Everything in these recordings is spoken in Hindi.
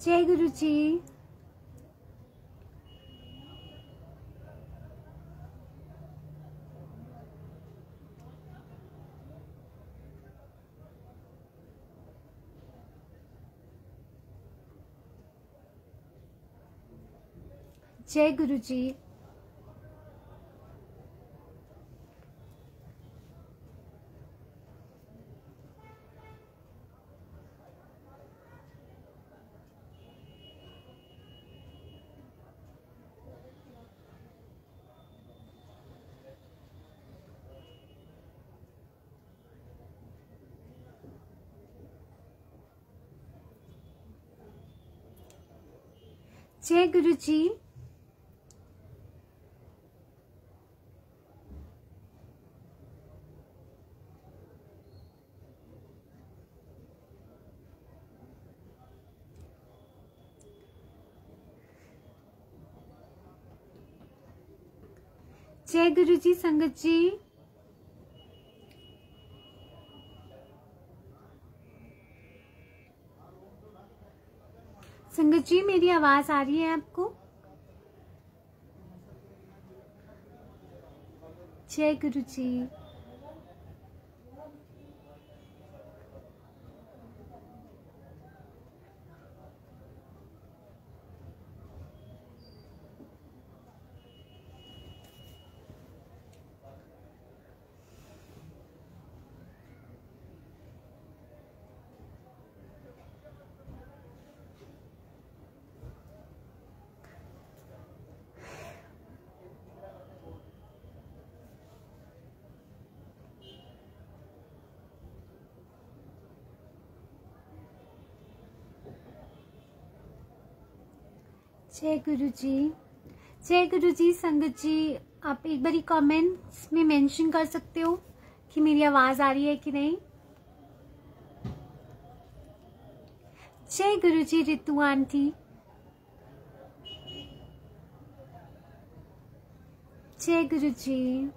जय गुरु जी। जय गुरु जी। जय गुरु जी। जय गुरु जी संगत जी। संगत जी मेरी आवाज आ रही है आपको? जय गुरु जी। जय गुरु जी। जय गुरु जी संगत जी, आप एक बारी कमेंट्स में मेंशन कर सकते हो कि मेरी आवाज आ रही है कि नहीं। जय गुरु जी रितु आंटी। जय गुरु जी।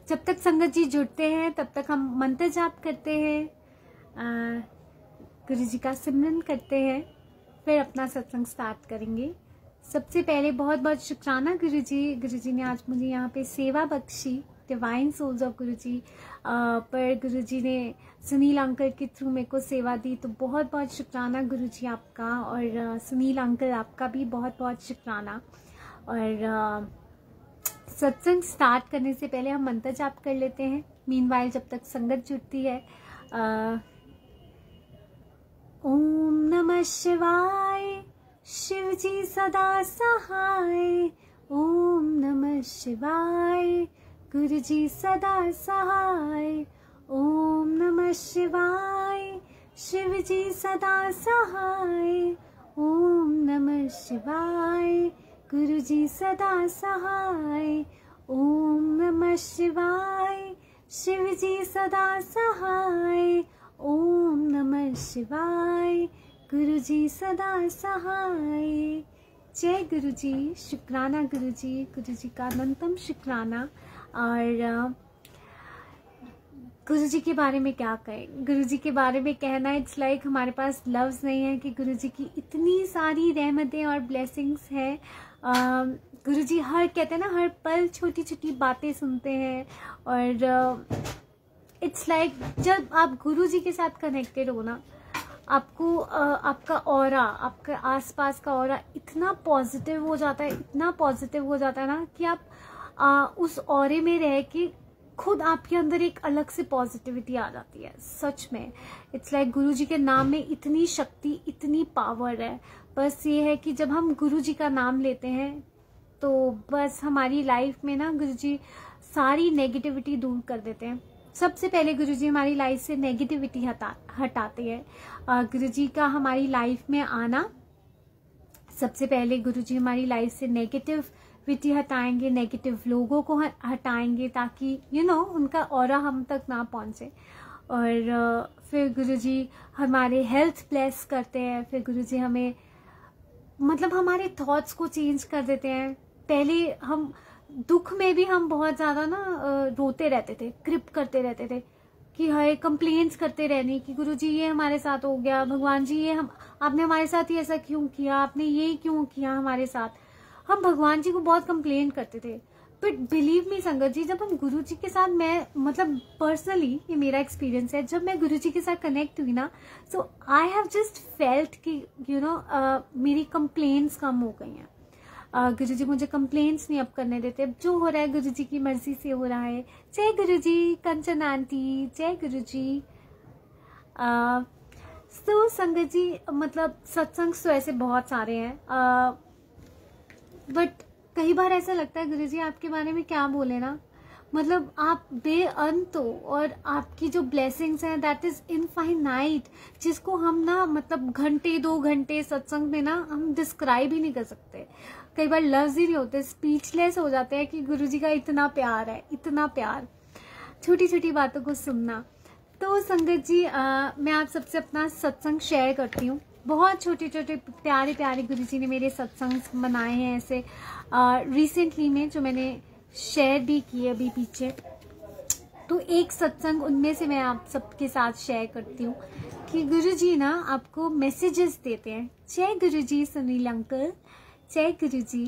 जब तक संगत जी जुड़ते हैं तब तक हम मंत्र जाप करते हैं, गुरु जी का सिमरन करते हैं, फिर अपना सत्संग स्टार्ट करेंगे। सबसे पहले बहुत बहुत शुक्राना गुरु जी ने आज मुझे यहाँ पे सेवा बख्शी, डिवाइन सोल्स ऑफ गुरु जी पर गुरु जी ने सुनील अंकल के थ्रू मेरे को सेवा दी, तो बहुत बहुत शुक्राना गुरु जी आपका, और सुनील अंकल आपका भी बहुत बहुत शुक्राना। और सत्संग स्टार्ट करने से पहले हम मंत्र जाप कर लेते हैं। मीनवाइल जब तक संगत जुड़ती है, ओम नमः शिवाय, शिव जी सदा सहाय। ओम नमः शिवाय, गुरु जी सदा सहाय। ओम नमः शिवाय, शिव जी सदा सहाय। ओम नमः शिवाय, गुरु जी सदा सहाय। ओम नमः शिवाय, शिव जी सदा सहाय। ओम नमः शिवाय, गुरु जी सदा सहाय। जय गुरु जी, शुक्राना गुरु जी का अनंतम शुक्राना। और गुरु जी के बारे में क्या कहें, गुरु जी के बारे में कहना इट्स लाइक हमारे पास लफ्ज़ नहीं है कि गुरु जी की इतनी सारी रहमतें और ब्लेसिंग्स हैं। गुरु जी हर कहते हैं ना, हर पल छोटी छोटी बातें सुनते हैं। और इट्स लाइक जब आप गुरु जी के साथ कनेक्टेड हो ना, आपको आपका ऑरा, आपके आसपास का ऑरा इतना पॉजिटिव हो जाता है, इतना पॉजिटिव हो जाता है ना कि आप उस ऑरे में रह के खुद आपके अंदर एक अलग से पॉजिटिविटी आ जाती है। सच में इट्स लाइक गुरु जी के नाम में इतनी शक्ति, इतनी पावर है। बस ये है कि जब हम गुरु जी का नाम लेते हैं तो बस हमारी लाइफ में ना गुरु जी सारी नेगेटिविटी दूर कर देते हैं। सबसे पहले गुरु जी हमारी लाइफ से नेगेटिविटी हटाते हैं। गुरु जी का हमारी लाइफ में आना, सबसे पहले गुरु जी हमारी लाइफ से नेगेटिविटी हटाएंगे, नेगेटिव लोगों को हटाएंगे, ताकि उनका ऑरा हम तक ना पहुंचे। और फिर गुरु जी हमारे हेल्थ ब्लेस करते हैं। फिर गुरु जी हमें मतलब हमारे थॉट्स को चेंज कर देते हैं। पहले हम दुख में भी हम बहुत ज्यादा ना रोते रहते थे, क्रिप करते रहते थे कि हाय, कंप्लेंट्स करते रहने कि गुरुजी ये हमारे साथ हो गया, भगवान जी ये हम आपने हमारे साथ ही ऐसा क्यों किया, आपने ये क्यों किया हमारे साथ। हम भगवान जी को बहुत कंप्लेन करते थे। बट बिलीव मी संगत जी, जब हम गुरु जी के साथ, मैं मतलब पर्सनली ये मेरा एक्सपीरियंस है, जब मैं गुरु जी के साथ कनेक्ट हुई ना, सो आई हैव जस्ट फेल्ट कि यू नो मेरी कंप्लेंट्स कम हो गई हैं। गुरु जी मुझे कंप्लेंट्स नहीं अब करने देते, जो हो रहा है गुरु जी की मर्जी से हो रहा है। जय गुरु जी, कंचन आंटी, जय गुरु जी। तो संगत जी मतलब सत्संग तो ऐसे बहुत सारे हैं, बट कई बार ऐसा लगता है गुरु जी आपके बारे में क्या बोले ना, मतलब आप बेअंत हो और आपकी जो ब्लेसिंग्स हैं दैट इज इनफाइनाइट, जिसको हम ना मतलब घंटे 2 घंटे सत्संग में ना हम डिस्क्राइब ही नहीं कर सकते। कई बार लफ्ज ही नहीं होते, स्पीचलेस हो जाते हैं कि गुरु जी का इतना प्यार है, इतना प्यार, छोटी छोटी बातों को सुनना। तो संगत जी मैं आप सबसे अपना सत्संग शेयर करती हूँ। बहुत छोटे छोटे प्यारे प्यारे गुरु जी ने मेरे सत्संग बनाए हैं ऐसे रिसेंटली में, जो मैंने शेयर भी किए अभी पीछे। तो एक सत्संग उनमें से मैं आप सबके साथ शेयर करती हूँ कि गुरु जी ना आपको मैसेजेस देते हैं। जय गुरु जी सुनील अंकल, जय गुरु जी।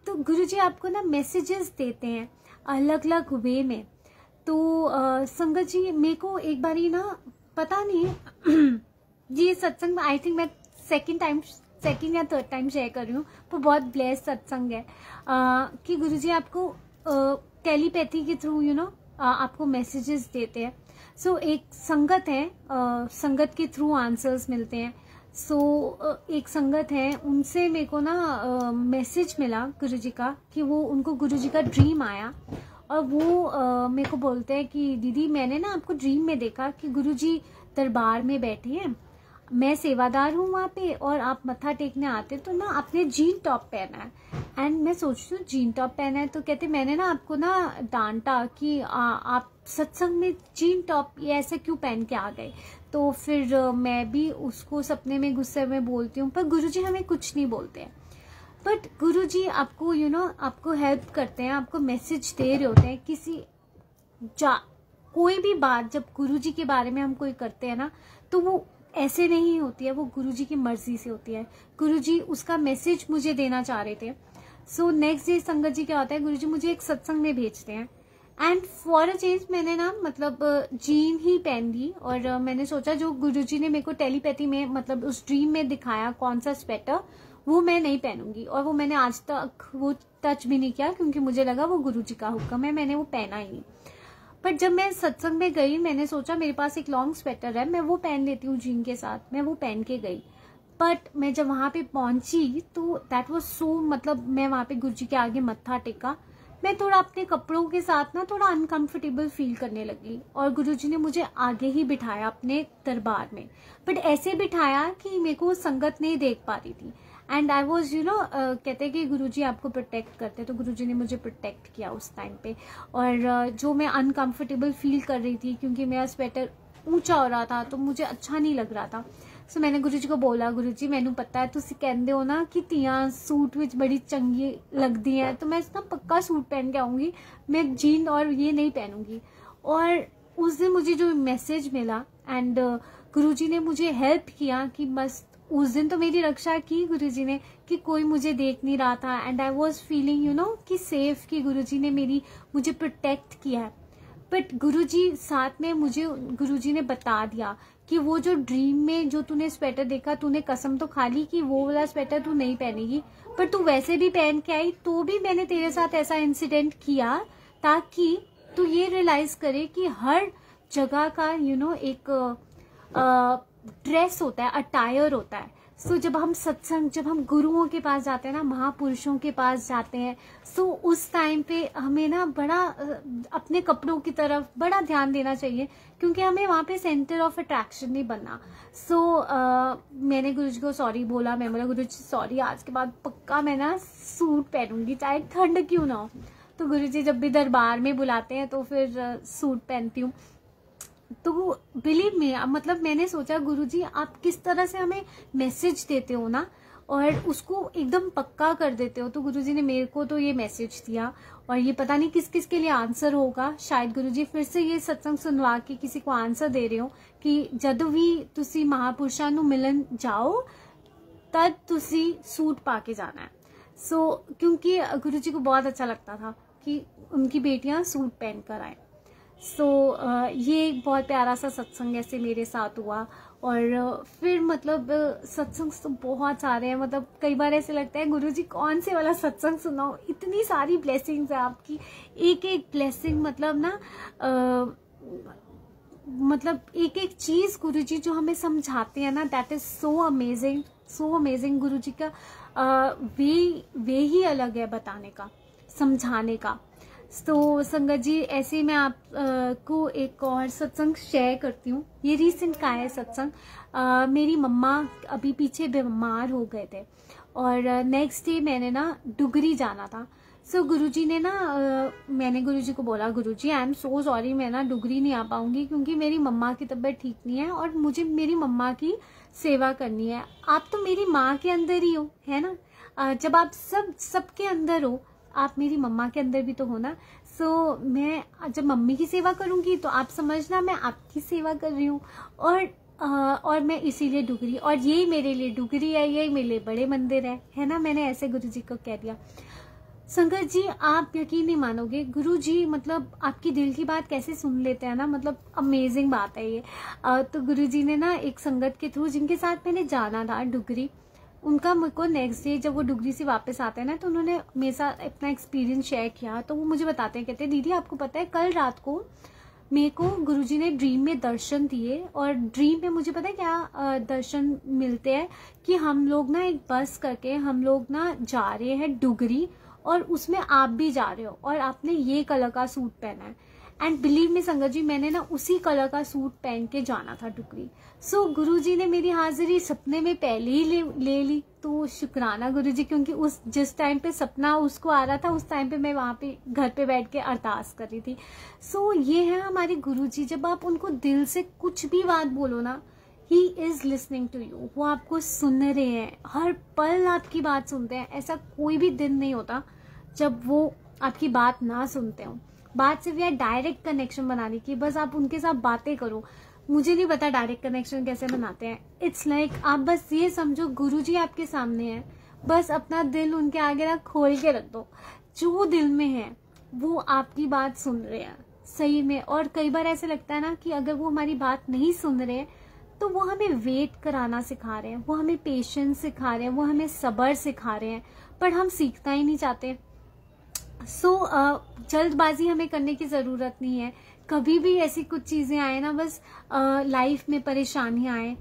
तो गुरु जी आपको ना मैसेजेस देते हैं अलग अलग वे में। तो संगत जी मेरे को एक बारी ना पता नहीं ये सत्संग आई थिंक मैं सेकंड या थर्ड टाइम शेयर कर रही हूँ, वो बहुत ब्लेस्ड सत्संग है कि गुरुजी आपको टेलीपैथी के थ्रू यू नो आपको मैसेजेस देते हैं। सो एक संगत है, संगत के थ्रू आंसर्स मिलते हैं। सो एक संगत है, उनसे मेरे को ना मैसेज मिला गुरुजी का कि वो उनको गुरुजी का ड्रीम आया और वो मेरे को बोलते हैं कि दीदी मैंने ना आपको ड्रीम में देखा कि गुरुजी दरबार में बैठे हैं, मैं सेवादार हूँ वहाँ पे और आप मत्था टेकने आते तो ना आपने जीन टॉप पहना है। एंड मैं सोचती हूँ जीन टॉप पहना है, तो कहते मैंने ना आपको ना डांटा कि आप सत्संग में जीन टॉप ये ऐसे क्यों पहन के आ गए। तो फिर मैं भी उसको सपने में गुस्से में बोलती हूँ, पर गुरुजी हमें कुछ नहीं बोलते हैं। बट गुरुजी आपको यू नो आपको हेल्प करते हैं, आपको मैसेज दे रहे होते हैं। किसी कोई भी बात जब गुरुजी के बारे में हम कोई करते हैं ना, तो वो ऐसे नहीं होती है, वो गुरुजी की मर्जी से होती है। गुरुजी उसका मैसेज मुझे देना चाह रहे थे। सो नेक्स्ट डे संगत जी क्या होता है, गुरुजी मुझे एक सत्संग में भेजते हैं एंड फॉर अ चेंज मैंने ना मतलब जीन ही पहन ली और मैंने सोचा जो गुरुजी ने मेरे को टेलीपैथी में मतलब उस ड्रीम में दिखाया कौन सा स्वेटर, वो मैं नहीं पहनूंगी। और वो मैंने आज तक वो टच भी नहीं किया क्योंकि मुझे लगा वो गुरुजी का हुक्म है, मैंने वो पहना ही नहीं। बट जब मैं सत्संग में गई मैंने सोचा मेरे पास एक लॉन्ग स्वेटर है, मैं वो पहन लेती हूँ जीन के साथ, मैं वो पहन के गई। बट मैं जब वहां पे पहुंची तो दैट वाज सो मतलब मैं वहां पे गुरुजी के आगे मत्था टेका, मैं थोड़ा अपने कपड़ों के साथ ना थोड़ा अनकंफर्टेबल फील करने लगी और गुरुजी ने मुझे आगे ही बिठाया अपने दरबार में। बट ऐसे बिठाया कि मेरे को संगत नहीं देख पा रही थी and I was you know कहते हैं कि गुरुजी आपको प्रोटेक्ट करते, तो गुरुजी ने मुझे प्रोटेक्ट किया उस टाइम पे। और जो मैं अनकंफर्टेबल फील कर रही थी क्योंकि मेरा स्वेटर ऊंचा हो रहा था तो मुझे अच्छा नहीं लग रहा था। सो मैंने गुरुजी को बोला, गुरुजी मैनू पता है तुसी कहंदे हो ना कि तियां सूट विच बड़ी चंगी लगदी है, तो मैं इसका पक्का सूट पहन के आऊंगी, मैं जीन और ये नहीं पहनूंगी। और उस दिन मुझे जो मैसेज मिला एंड गुरुजी ने मुझे हेल्प किया कि बस उस दिन तो मेरी रक्षा की गुरुजी ने कि कोई मुझे देख नहीं रहा था and I was feeling you know कि सेफ, कि गुरुजी ने मुझे प्रोटेक्ट किया है। बट गुरुजी साथ में मुझे गुरुजी ने बता दिया कि वो जो ड्रीम में जो तूने स्वेटर देखा, तूने कसम तो खा ली कि वो वाला स्वेटर तू नहीं पहनेगी, पर तू वैसे भी पहन के आई तो भी मैंने तेरे साथ ऐसा इंसिडेंट किया ताकि तू ये रियलाइज करे कि हर जगह का यू नो एक ड्रेस होता है, अटायर होता है। सो जब हम सत्संग, जब हम गुरुओं के पास जाते हैं ना, महापुरुषों के पास जाते हैं, सो उस टाइम पे हमें ना बड़ा अपने कपड़ों की तरफ बड़ा ध्यान देना चाहिए क्योंकि हमें वहां पे सेंटर ऑफ अट्रैक्शन नहीं बनना। सो मैंने गुरुजी को सॉरी बोला, मैं बोला गुरुजी सॉरी, आज के बाद पक्का मैं ना सूट पहनूंगी चाहे ठंड क्यों ना हो। तो गुरुजी जब भी दरबार में बुलाते हैं तो फिर सूट पहनती हूँ। तो बिलीव मी, मतलब मैंने सोचा गुरुजी आप किस तरह से हमें मैसेज देते हो ना, और उसको एकदम पक्का कर देते हो। तो गुरुजी ने मेरे को तो ये मैसेज दिया, और ये पता नहीं किस किस के लिए आंसर होगा। शायद गुरुजी फिर से ये सत्संग सुनवा के किसी को आंसर दे रहे हो कि जद भी तुसी महापुरुषां नूं मिलन जाओ तद तुसी सूट पा के जाना है। क्योंकि गुरुजी को बहुत अच्छा लगता था कि उनकी बेटियां सूट पहन कर आए। ये एक बहुत प्यारा सा सत्संग ऐसे मेरे साथ हुआ। और फिर मतलब सत्संग तो बहुत सारे हैं, मतलब कई बार ऐसे लगता है गुरुजी कौन से वाला सत्संग सुनाओ, इतनी सारी ब्लेसिंग्स है आपकी। एक एक ब्लेसिंग मतलब ना मतलब एक एक चीज गुरुजी जो हमें समझाते हैं ना, that is so amazing, so amazing. Guruji का वे ही अलग है बताने का, समझाने का। तो संगत जी, ऐसे मैं आप को एक और सत्संग शेयर करती हूँ। ये रीसेंट का है सत्संग। मेरी मम्मा अभी पीछे बीमार हो गए थे, और नेक्स्ट डे मैंने ना डुगरी जाना था। गुरुजी ने ना मैंने गुरुजी को बोला, गुरुजी आई एम सो सॉरी, मैं ना डुगरी नहीं आ पाऊंगी क्योंकि मेरी मम्मा की तबीयत ठीक नहीं है और मुझे मेरी मम्मा की सेवा करनी है। आप तो मेरी माँ के अंदर ही हो, है ना। जब आप सबके अंदर हो, आप मेरी मम्मा के अंदर भी तो हो ना। मैं जब मम्मी की सेवा करूंगी तो आप समझना मैं आपकी सेवा कर रही हूँ। और मैं इसीलिए डुगरी, और यही मेरे लिए डुगरी है, यही मेरे लिए बड़े मंदिर है ना। मैंने ऐसे गुरुजी को कह दिया। संगत जी, आप यकीन नहीं मानोगे, गुरुजी मतलब आपकी दिल की बात कैसे सुन लेते हैं ना, मतलब अमेजिंग बात है ये। तो गुरुजी ने ना एक संगत के थ्रू, जिनके साथ मैंने जाना था डुगरी, उनका मेरे को नेक्स्ट डे जब वो डुगरी से वापस आते हैं ना, तो उन्होंने मेरे साथ अपना एक्सपीरियंस शेयर किया। तो वो मुझे बताते हैं, कहते हैं दीदी आपको पता है कल रात को मेरे को गुरुजी ने ड्रीम में दर्शन दिए, और ड्रीम में मुझे पता है क्या दर्शन मिलते हैं कि हम लोग ना एक बस करके हम लोग ना जा रहे हैं डुगरी, और उसमें आप भी जा रहे हो और आपने ये कलर का सूट पहना है। एंड बिलीव मी संगत जी, मैंने ना उसी कलर का सूट पहन के जाना था डुगरी। गुरुजी ने मेरी हाजिरी सपने में पहले ही ले ली। तो शुक्राना गुरुजी, क्योंकि जिस टाइम पे सपना उसको आ रहा था, उस टाइम पे मैं वहां पे घर पे बैठ के अरदास कर रही थी। ये है हमारे गुरुजी। जब आप उनको दिल से कुछ भी बात बोलो ना, he is listening to you. वो आपको सुन रहे हैं, हर पल आपकी बात सुनते हैं। ऐसा कोई भी दिन नहीं होता जब वो आपकी बात ना सुनते हो। बात सिर्फ यह डायरेक्ट कनेक्शन बनाने की, बस आप उनके साथ बातें करो। मुझे नहीं पता डायरेक्ट कनेक्शन कैसे बनाते हैं। इट्स लाइक आप बस ये समझो गुरुजी आपके सामने है, बस अपना दिल उनके आगे ना खोल के रख दो। जो दिल में है वो आपकी बात सुन रहे हैं सही में। और कई बार ऐसे लगता है ना कि अगर वो हमारी बात नहीं सुन रहे हैं तो वो हमें वेट कराना सिखा रहे हैं, वो हमें पेशेंस सिखा रहे हैं, वो हमें सब्र सिखा रहे हैं, पर हम सीखना ही नहीं चाहते। जल्दबाजी हमें करने की जरूरत नहीं है। कभी भी ऐसी कुछ चीजें आए ना, बस लाइफ में परेशानियां आए,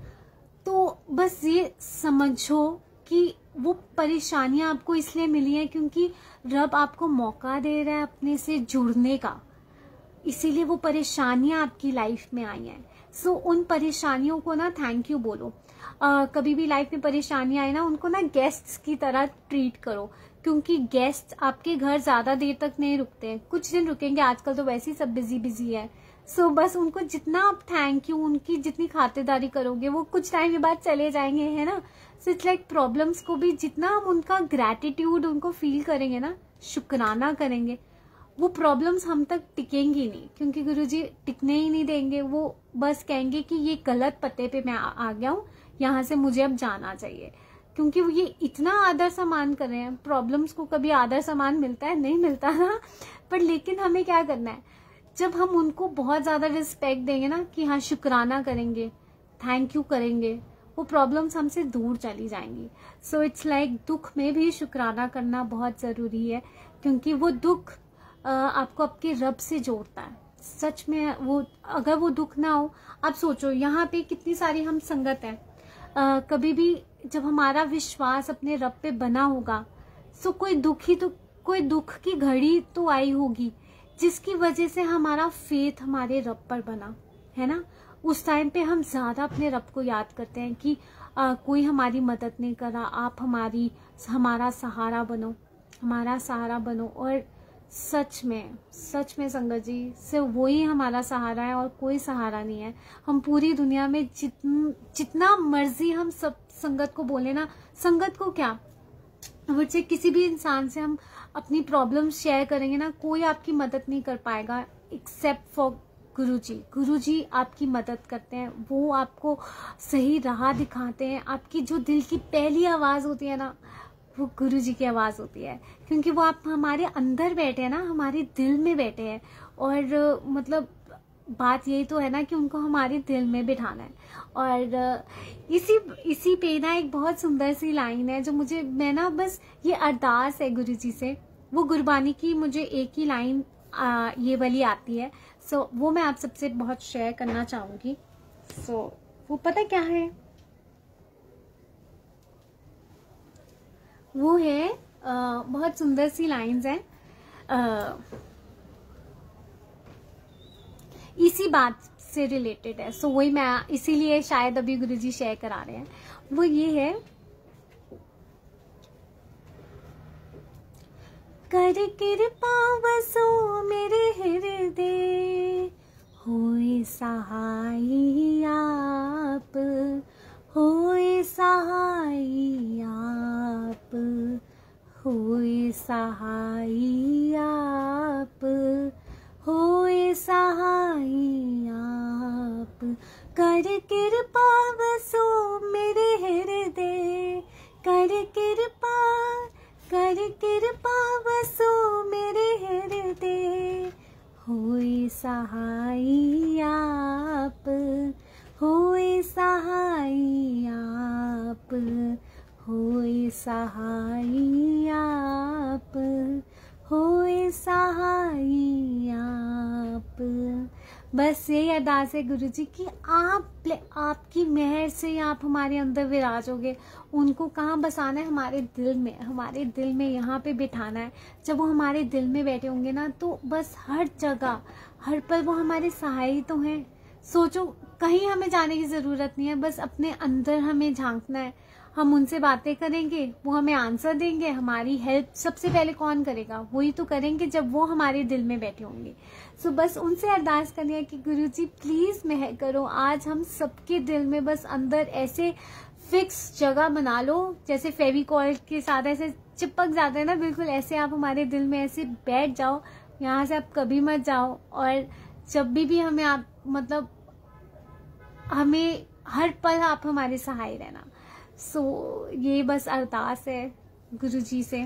तो बस ये समझो कि वो परेशानियां आपको इसलिए मिली हैं क्योंकि रब आपको मौका दे रहा है अपने से जुड़ने का, इसीलिए वो परेशानियां आपकी लाइफ में आई हैं। उन परेशानियों को ना थैंक यू बोलो। कभी भी लाइफ में परेशानियां आए ना, उनको ना गेस्ट्स की तरह ट्रीट करो, क्योंकि गेस्ट आपके घर ज्यादा देर तक नहीं रुकते हैं, कुछ दिन रुकेंगे। आजकल तो वैसे ही सब बिजी है। बस उनको जितना आप थैंक यू, उनकी जितनी खातिरदारी करोगे, वो कुछ टाइम के बाद चले जाएंगे, है ना। इट्स लाइक प्रॉब्लम्स को भी जितना हम उनका ग्रैटिट्यूड उनको फील करेंगे ना, शुक्राना करेंगे, वो प्रॉब्लम्स हम तक टिकेंगी नहीं, क्योंकि गुरुजी टिकने ही नहीं देंगे। वो बस कहेंगे कि ये गलत पते पे मैं आ गया हूँ, यहाँ से मुझे अब जाना चाहिए, क्योंकि वो ये इतना आदर सम्मान कर रहे हैं। प्रॉब्लम्स को कभी आदर सम्मान मिलता है? नहीं मिलता ना। पर लेकिन हमें क्या करना है, जब हम उनको बहुत ज्यादा रिस्पेक्ट देंगे ना, कि हाँ शुक्राना करेंगे, थैंक यू करेंगे, वो प्रॉब्लम्स हमसे दूर चली जाएंगी। इट्स लाइक दुख में भी शुक्राना करना बहुत जरूरी है, क्योंकि वो दुख आपको आपके रब से जोड़ता है। सच में वो अगर वो दुख ना हो, आप सोचो यहाँ पे कितनी सारी हम संगत है, कभी भी जब हमारा विश्वास अपने रब पे बना होगा, कोई दुख की घड़ी तो आई होगी जिसकी वजह से हमारा फेथ हमारे रब पर बना, है ना। उस टाइम पे हम ज्यादा अपने रब को याद करते हैं कि कोई हमारी मदद नहीं कर रहा, आप हमारा सहारा बनो, हमारा सहारा बनो। और सच में संगत जी, सिर्फ वही हमारा सहारा है और कोई सहारा नहीं है। हम पूरी दुनिया में जितना मर्जी हम संगत को बोले ना, संगत को क्या, बच्चे किसी भी इंसान से हम अपनी प्रॉब्लम शेयर करेंगे ना, कोई आपकी मदद नहीं कर पाएगा एक्सेप्ट फॉर गुरुजी। गुरुजी आपकी मदद करते हैं, वो आपको सही राह दिखाते हैं। आपकी जो दिल की पहली आवाज़ होती है ना, वो गुरुजी की आवाज़ होती है, क्योंकि वो आप हमारे अंदर बैठे हैं ना, हमारे दिल में बैठे हैं। और मतलब बात यही तो है ना कि उनको हमारे दिल में बिठाना है। और इसी पे ना एक बहुत सुंदर सी लाइन है जो मुझे, मैं ना बस ये अरदास है गुरुजी से, वो गुरबानी की मुझे एक ही लाइन ये वाली आती है। सो वो मैं आप सबसे बहुत शेयर करना चाहूँगी। सो वो पता क्या है, वो है बहुत सुंदर सी लाइन्स हैं, इसी बात से रिलेटेड है। सो वही मैं इसीलिए शायद अभी गुरुजी शेयर करा रहे हैं। वो ये है, कर कृपा बसो मेरे हृदय, होए सहाय आप, होए सहाय आप, होए सहाय आप, होए सहाय आप। कर कृपा बसो मेरे हृदय, कर कृपा, कर कृपा बसो मेरे हृदय, होए सहाय आप, होए सहाय आप, होए सहाय आप, होए सहाय आप। बस यही अरदास है गुरुजी की आपकी मेहर से आप हमारे अंदर विराजोगे। उनको कहाँ बसाना है, हमारे दिल में, हमारे दिल में यहाँ पे बिठाना है। जब वो हमारे दिल में बैठे होंगे ना, तो बस हर जगह हर पल वो हमारे सहाय तो हैं। सोचो, कहीं हमें जाने की जरूरत नहीं है, बस अपने अंदर हमें झांकना है। हम उनसे बातें करेंगे, वो हमें आंसर देंगे। हमारी हेल्प सबसे पहले कौन करेगा, वही तो करेंगे जब वो हमारे दिल में बैठे होंगे। सो बस उनसे अरदास करनी है कि गुरुजी प्लीज मेहर करो, आज हम सबके दिल में बस अंदर ऐसे फिक्स जगह बना लो, जैसे फेविकॉल के साथ ऐसे चिपक जाते हैं ना, बिल्कुल ऐसे आप हमारे दिल में ऐसे बैठ जाओ, यहाँ से आप कभी मत जाओ। और जब भी हमें आप मतलब हमें हर पल आप हमारे सहाय रहना। सो ये बस अरदास है गुरुजी से।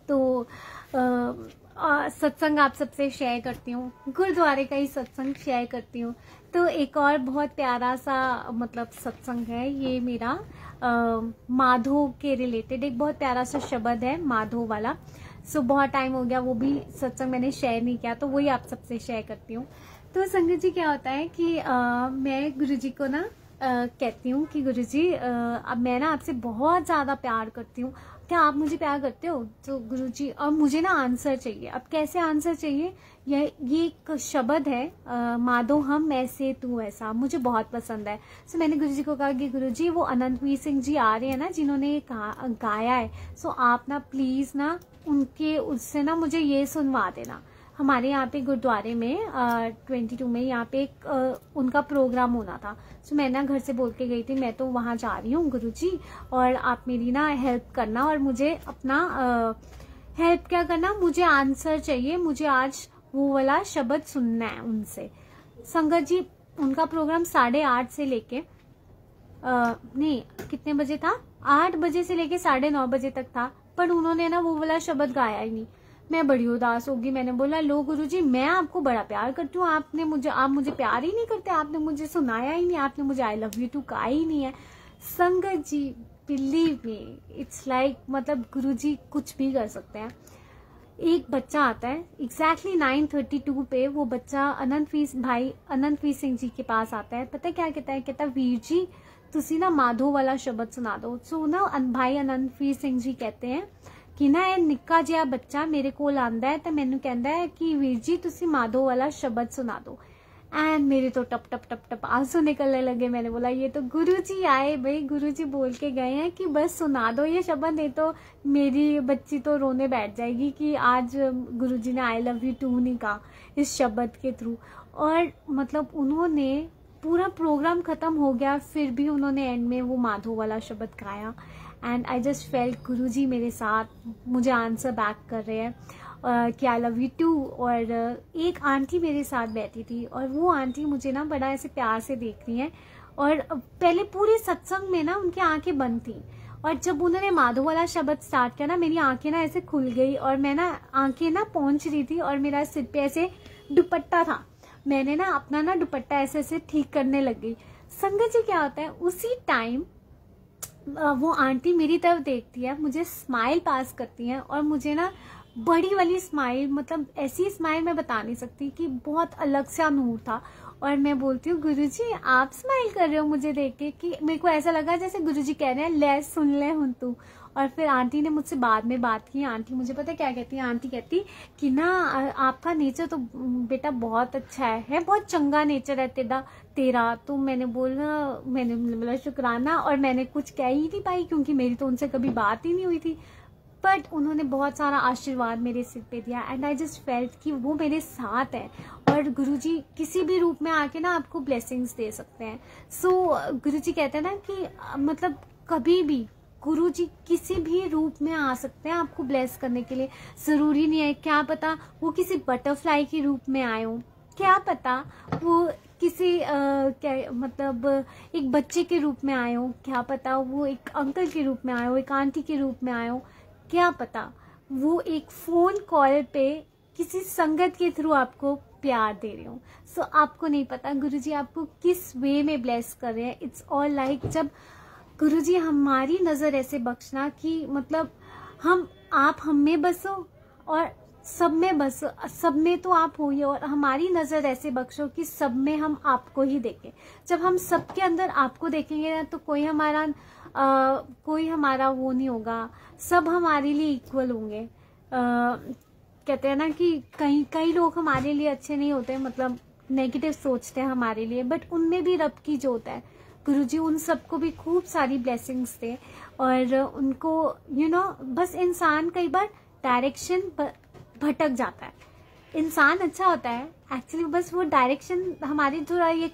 तो सत्संग आप सबसे शेयर करती हूँ, गुरुद्वारे का ही सत्संग शेयर करती हूँ। तो एक और बहुत प्यारा सा मतलब सत्संग है ये मेरा, माधो के रिलेटेड एक बहुत प्यारा सा शब्द है माधो वाला। सो बहुत टाइम हो गया वो भी सत्संग मैंने शेयर नहीं किया, तो वही आप सबसे शेयर करती हूँ। तो संगत जी क्या होता है कि मैं गुरुजी को ना कहती हूँ कि गुरुजी अब मैं ना आपसे बहुत ज़्यादा प्यार करती हूँ, क्या आप मुझे प्यार करते हो? तो गुरुजी अब मुझे ना आंसर चाहिए। अब कैसे आंसर चाहिए? ये एक शब्द है माधो हम ऐसे तू ऐसा, मुझे बहुत पसंद है। सो मैंने गुरुजी को कहा कि गुरुजी वो अनंतवीर सिंह जी आ रहे हैं ना जिन्होंने ये गाया है, सो आप ना प्लीज़ ना उनके उससे ना मुझे ये सुनवा देना। हमारे यहाँ पे गुरुद्वारे में 22 में यहाँ पे एक उनका प्रोग्राम होना था। सो मैं ना घर से बोल के गई थी मैं तो वहाँ जा रही हूँ गुरुजी, और आप मेरी ना हेल्प करना और मुझे अपना हेल्प क्या करना, मुझे आंसर चाहिए, मुझे आज वो वाला शब्द सुनना है उनसे। संगत जी उनका प्रोग्राम 8:30 से लेके नहीं कितने बजे था, 8 बजे से लेके 9:30 बजे तक था, पर उन्होंने ना वो वाला शब्द गाया ही नहीं। मैं बड़ी उदास होगी। मैंने बोला लो गुरुजी मैं आपको बड़ा प्यार करती हूँ, आप मुझे प्यार ही नहीं करते, आपने मुझे सुनाया ही नहीं, आपने मुझे आई लव यू टू कहा ही नहीं है। संगत जी बिलीव मी इट्स लाइक मतलब गुरुजी कुछ भी कर सकते हैं। एक बच्चा आता है एग्जैक्टली 9:32 पे, वो बच्चा अनंतवीर सिंह जी के पास आता है। पता है क्या कहता है? कहता वीर जी तुसी ना माधो वाला शब्द सुना दो। सो ना भाई अनंतवीर सिंह जी कहते हैं कि ना ਇਹ ਨਿੱਕਾ ਜਿਹਾ ਬੱਚਾ ਮੇਰੇ ਕੋਲ ਆਂਦਾ है तो मैनू कहता है कि वीर जी तुसी माधो वाला शब्द सुना दो। एंड मेरे तो टप टप टप टप आंसू निकलने लगे। मैंने बोला ये तो गुरुजी आए भाई, गुरुजी बोल के गए हैं कि बस सुना दो ये शब्द, नहीं तो मेरी बच्ची तो रोने बैठ जाएगी कि आज गुरुजी ने आई लव यू टू नहीं कहा इस शब्द के थ्रू। और मतलब उन्होंने पूरा प्रोग्राम ख़त्म हो गया, फिर भी उन्होंने एंड में वो माधो वाला शब्द गाया एंड आई जस्ट फेल्ट गुरुजी मेरे साथ मुझे आंसर बैक कर रहे हैं कि आई लव यू टू। और एक आंटी मेरे साथ बैठी थी और वो आंटी मुझे ना बड़ा ऐसे प्यार से देख रही हैं और पहले पूरे सत्संग में ना उनकी आंखें बंद थी और जब उन्होंने माधो वाला शब्द स्टार्ट किया ना मेरी आंखें ना ऐसे खुल गई और मैं ना आंखें ना पहुंच रही थी और मेरा सिर पे ऐसे दुपट्टा था, मैंने ना अपना ना दुपट्टा ऐसे ऐसे ठीक करने लग गई। संगत जी क्या होता है उसी टाइम वो आंटी मेरी तरफ देखती है, मुझे स्माइल पास करती है और मुझे ना बड़ी वाली स्माइल, मतलब ऐसी स्माइल मैं बता नहीं सकती कि बहुत अलग सा नूर था। और मैं बोलती हूँ गुरुजी आप स्माइल कर रहे हो मुझे देख के, कि मेरे को ऐसा लगा जैसे गुरुजी कह रहे हैं ले सुन ले हुन तू। और फिर आंटी ने मुझसे बाद में बात की, आंटी मुझे पता है क्या कहती है, आंटी कहती कि ना आपका नेचर तो बेटा बहुत अच्छा है बहुत चंगा नेचर है तेरा। तो मैंने बोला शुक्राना, और मैंने कुछ कह ही नहीं पाई क्योंकि मेरी तो उनसे कभी बात ही नहीं हुई थी। बट उन्होंने बहुत सारा आशीर्वाद मेरे सिर पे दिया एंड आई जस्ट फेल्ट कि वो मेरे साथ है और गुरुजी किसी भी रूप में आके ना आपको ब्लेसिंग्स दे सकते हैं। सो गुरुजी कहते हैं ना कि मतलब कभी भी गुरुजी किसी भी रूप में आ सकते हैं आपको ब्लेस करने के लिए। जरूरी नहीं है, क्या पता वो किसी बटरफ्लाई के रूप में आए हो, क्या पता वो किसी क्या मतलब एक बच्चे के रूप में आए हो, क्या पता वो एक अंकल के रूप में आए हो, एक आंटी के रूप में आए हो, क्या पता वो एक फोन कॉल पे किसी संगत के थ्रू आपको प्यार दे रहे हो। सो आपको नहीं पता गुरुजी आपको किस वे में ब्लेस कर रहे हैं। इट्स ऑल लाइक जब गुरुजी हमारी नजर ऐसे बख्शना कि मतलब आप हम में बसो और सब में बसो, सब में तो आप हो ही, और हमारी नजर ऐसे बख्शो कि सब में हम आपको ही देखें। जब हम सबके अंदर आपको देखेंगे ना तो कोई हमारा वो नहीं होगा, सब हमारे लिए इक्वल होंगे। कहते हैं ना कि कई लोग हमारे लिए अच्छे नहीं होते, मतलब नेगेटिव सोचते हैं हमारे लिए, बट उनमें भी रब की जोत है। गुरुजी उन सबको भी खूब सारी ब्लेसिंग्स दे और उनको बस इंसान कई बार डायरेक्शन भटक जाता है। इंसान अच्छा होता है एक्चुअली, बस वो डायरेक्शन हमारी थोड़ा ये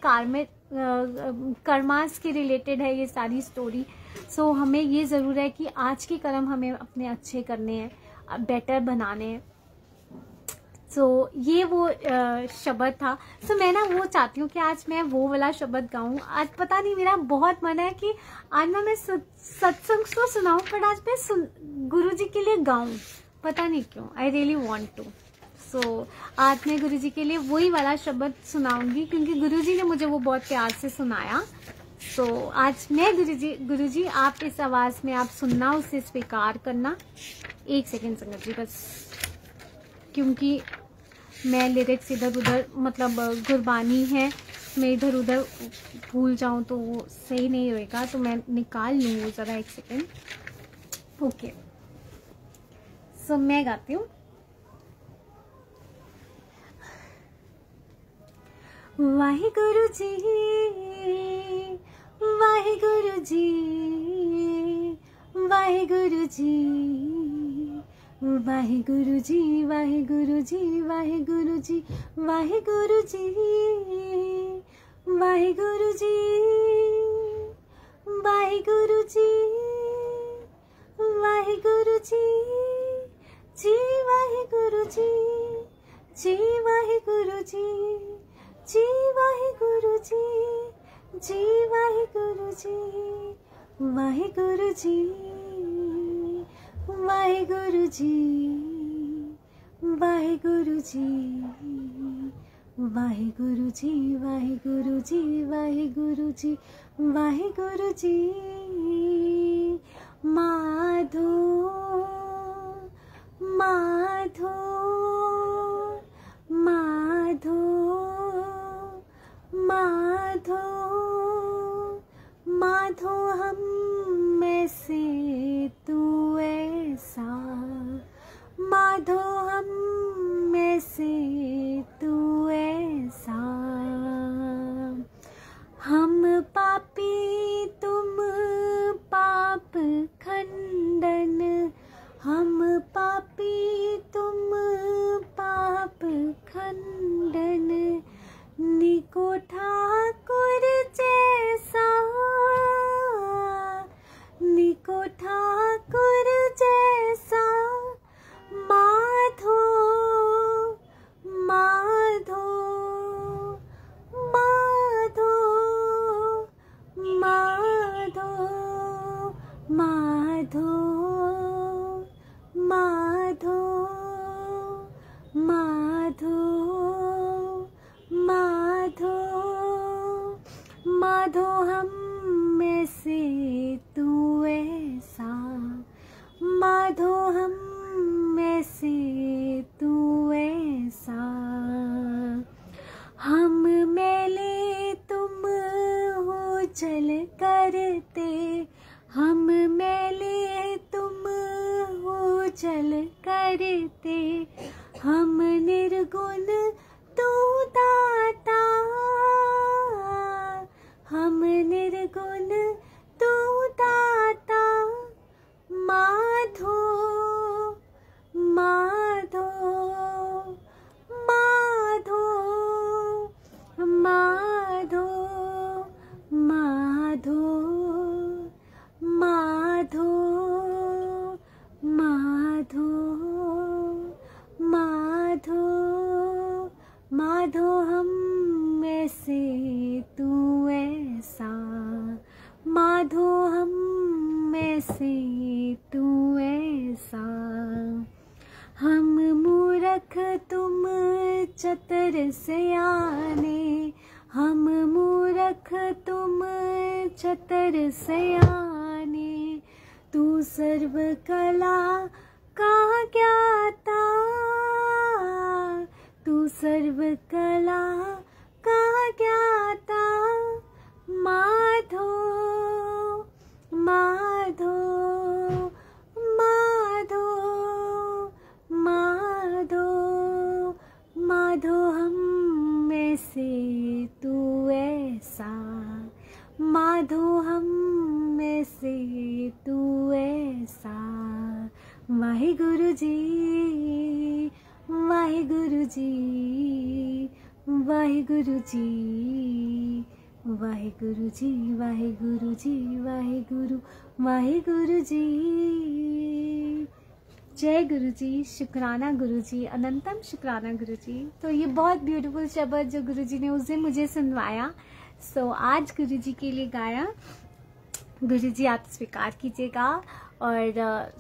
कर्मास के रिलेटेड है ये सारी स्टोरी। सो हमें ये ज़रूर है कि आज के कर्म हमें अपने अच्छे करने हैं, बेटर बनाने हैं। सो ये वो शब्द था। सो मैं ना वो चाहती हूँ कि आज मैं वो वाला शब्द गाऊँ। आज पता नहीं मेरा बहुत मन है कि आज ना मैं सत्संग तो सुनाऊँ, पर आज मैं गुरुजी के लिए गाऊँ, पता नहीं क्यों, आई रियली वॉन्ट टू। सो आज मैं गुरुजी के लिए वही वाला शब्द सुनाऊंगी क्योंकि गुरुजी ने मुझे वो बहुत प्यार से सुनाया। सो आज मैं गुरुजी आप इस आवाज में आप सुनना, उसे स्वीकार करना। एक सेकेंड संगत जी बस, क्योंकि मैं लिरिक्स इधर उधर मतलब गुरबानी है, मैं इधर उधर भूल जाऊं तो वो सही नहीं होएगा, तो मैं निकाल लूँ ज़रा एक सेकेंड। ओके सो मैं गाती हूँ। वाहिगुरु जी वाहिगुरु जी वाहिगुरु जी वाहिगुरु जी वाहिगुरु जी वाहिगुरु जी वाहिगुरु जी वाहिगुरु जी वाहिगुरु जी वाहिगुरु जी जी वाहिगुरु जी जी वाहिगुरु जी जी वाहिगुरु जी जी वाहिगुरु जी वाहिगुरु जी वाहिगुरु जी वाहिगुरु जी वाहिगुरु जी वाहिगुरु जी वाहिगुरु जी वाहिगुरु जी। माधो माधो माधो माधो माधो हम में से तू ऐसा, माधो हम में से तू ऐसा, हम पापी तुम पाप खंडन, हम पापी तुम पाप खंडन, निको ठाकुर करते, हम निर्गुण तू दाता, हम निर्गुण तू दाता। माधो माधो माधो माधो माधो माधो माधो माधो माधो, हम में से तू ऐसा, माधो हम में से तू ऐसा। हम मूर्ख तुम चतुर सयाने, हम मूर्ख तुम चतुर सयाने। तू सर्व कला का ज्ञाता, तू सर्व कला का ज्ञाता। माधो माधो माधो माधो माधो, हम में से तू ऐसा, माधो हम में से तू ऐसा। वाहिगुरु जी वाहिगुरु जी वाहिगुरु जी वाहिगुरु जी वाहिगुरु जी वाहिगुरु वाहिगुरु जी। जय गुरु जी, शुक्राना गुरु जी, अनंतम शुक्राना गुरु जी। तो ये बहुत ब्यूटीफुल शब्द जो गुरु जी ने उस दिन मुझे सुनवाया, सो आज गुरु जी के लिए गाया। गुरु जी आप स्वीकार कीजिएगा, और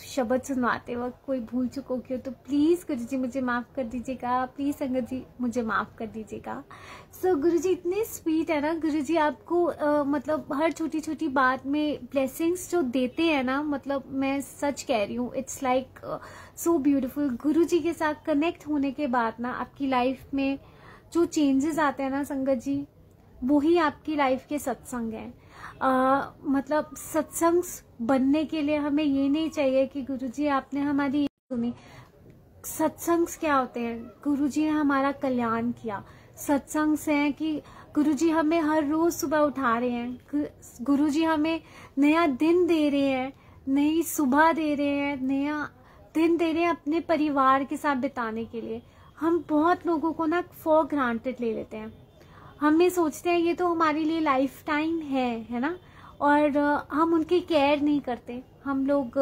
शब्द सुनवाते वक्त कोई भूल चुक हो तो प्लीज़ गुरु जी मुझे माफ़ कर दीजिएगा, प्लीज़ संगत जी मुझे माफ़ कर दीजिएगा। सो गुरु जी इतने स्वीट है ना, गुरु जी आपको मतलब हर छोटी छोटी बात में ब्लेसिंग्स जो देते हैं ना, मतलब मैं सच कह रही हूँ, इट्स लाइक सो ब्यूटीफुल। गुरु जी के साथ कनेक्ट होने के बाद ना आपकी लाइफ में जो चेंजेस आते हैं ना संगत जी, वही आपकी लाइफ के सत्संग हैं। मतलब सत्संग बनने के लिए हमें ये नहीं चाहिए कि गुरुजी आपने हमारी सुनी। सत्संग क्या होते हैं? गुरुजी ने हमारा कल्याण किया। सत्संग से है कि गुरुजी हमें हर रोज सुबह उठा रहे हैं, गुरुजी हमें नया दिन दे रहे हैं, नई सुबह दे रहे हैं, नया दिन दे रहे हैं अपने परिवार के साथ बिताने के लिए। हम बहुत लोगों को ना फॉर ग्रांटेड ले लेते हैं, हम ये सोचते हैं ये तो हमारे लिए लाइफ टाइम है ना, और हम उनकी केयर नहीं करते, हम लोग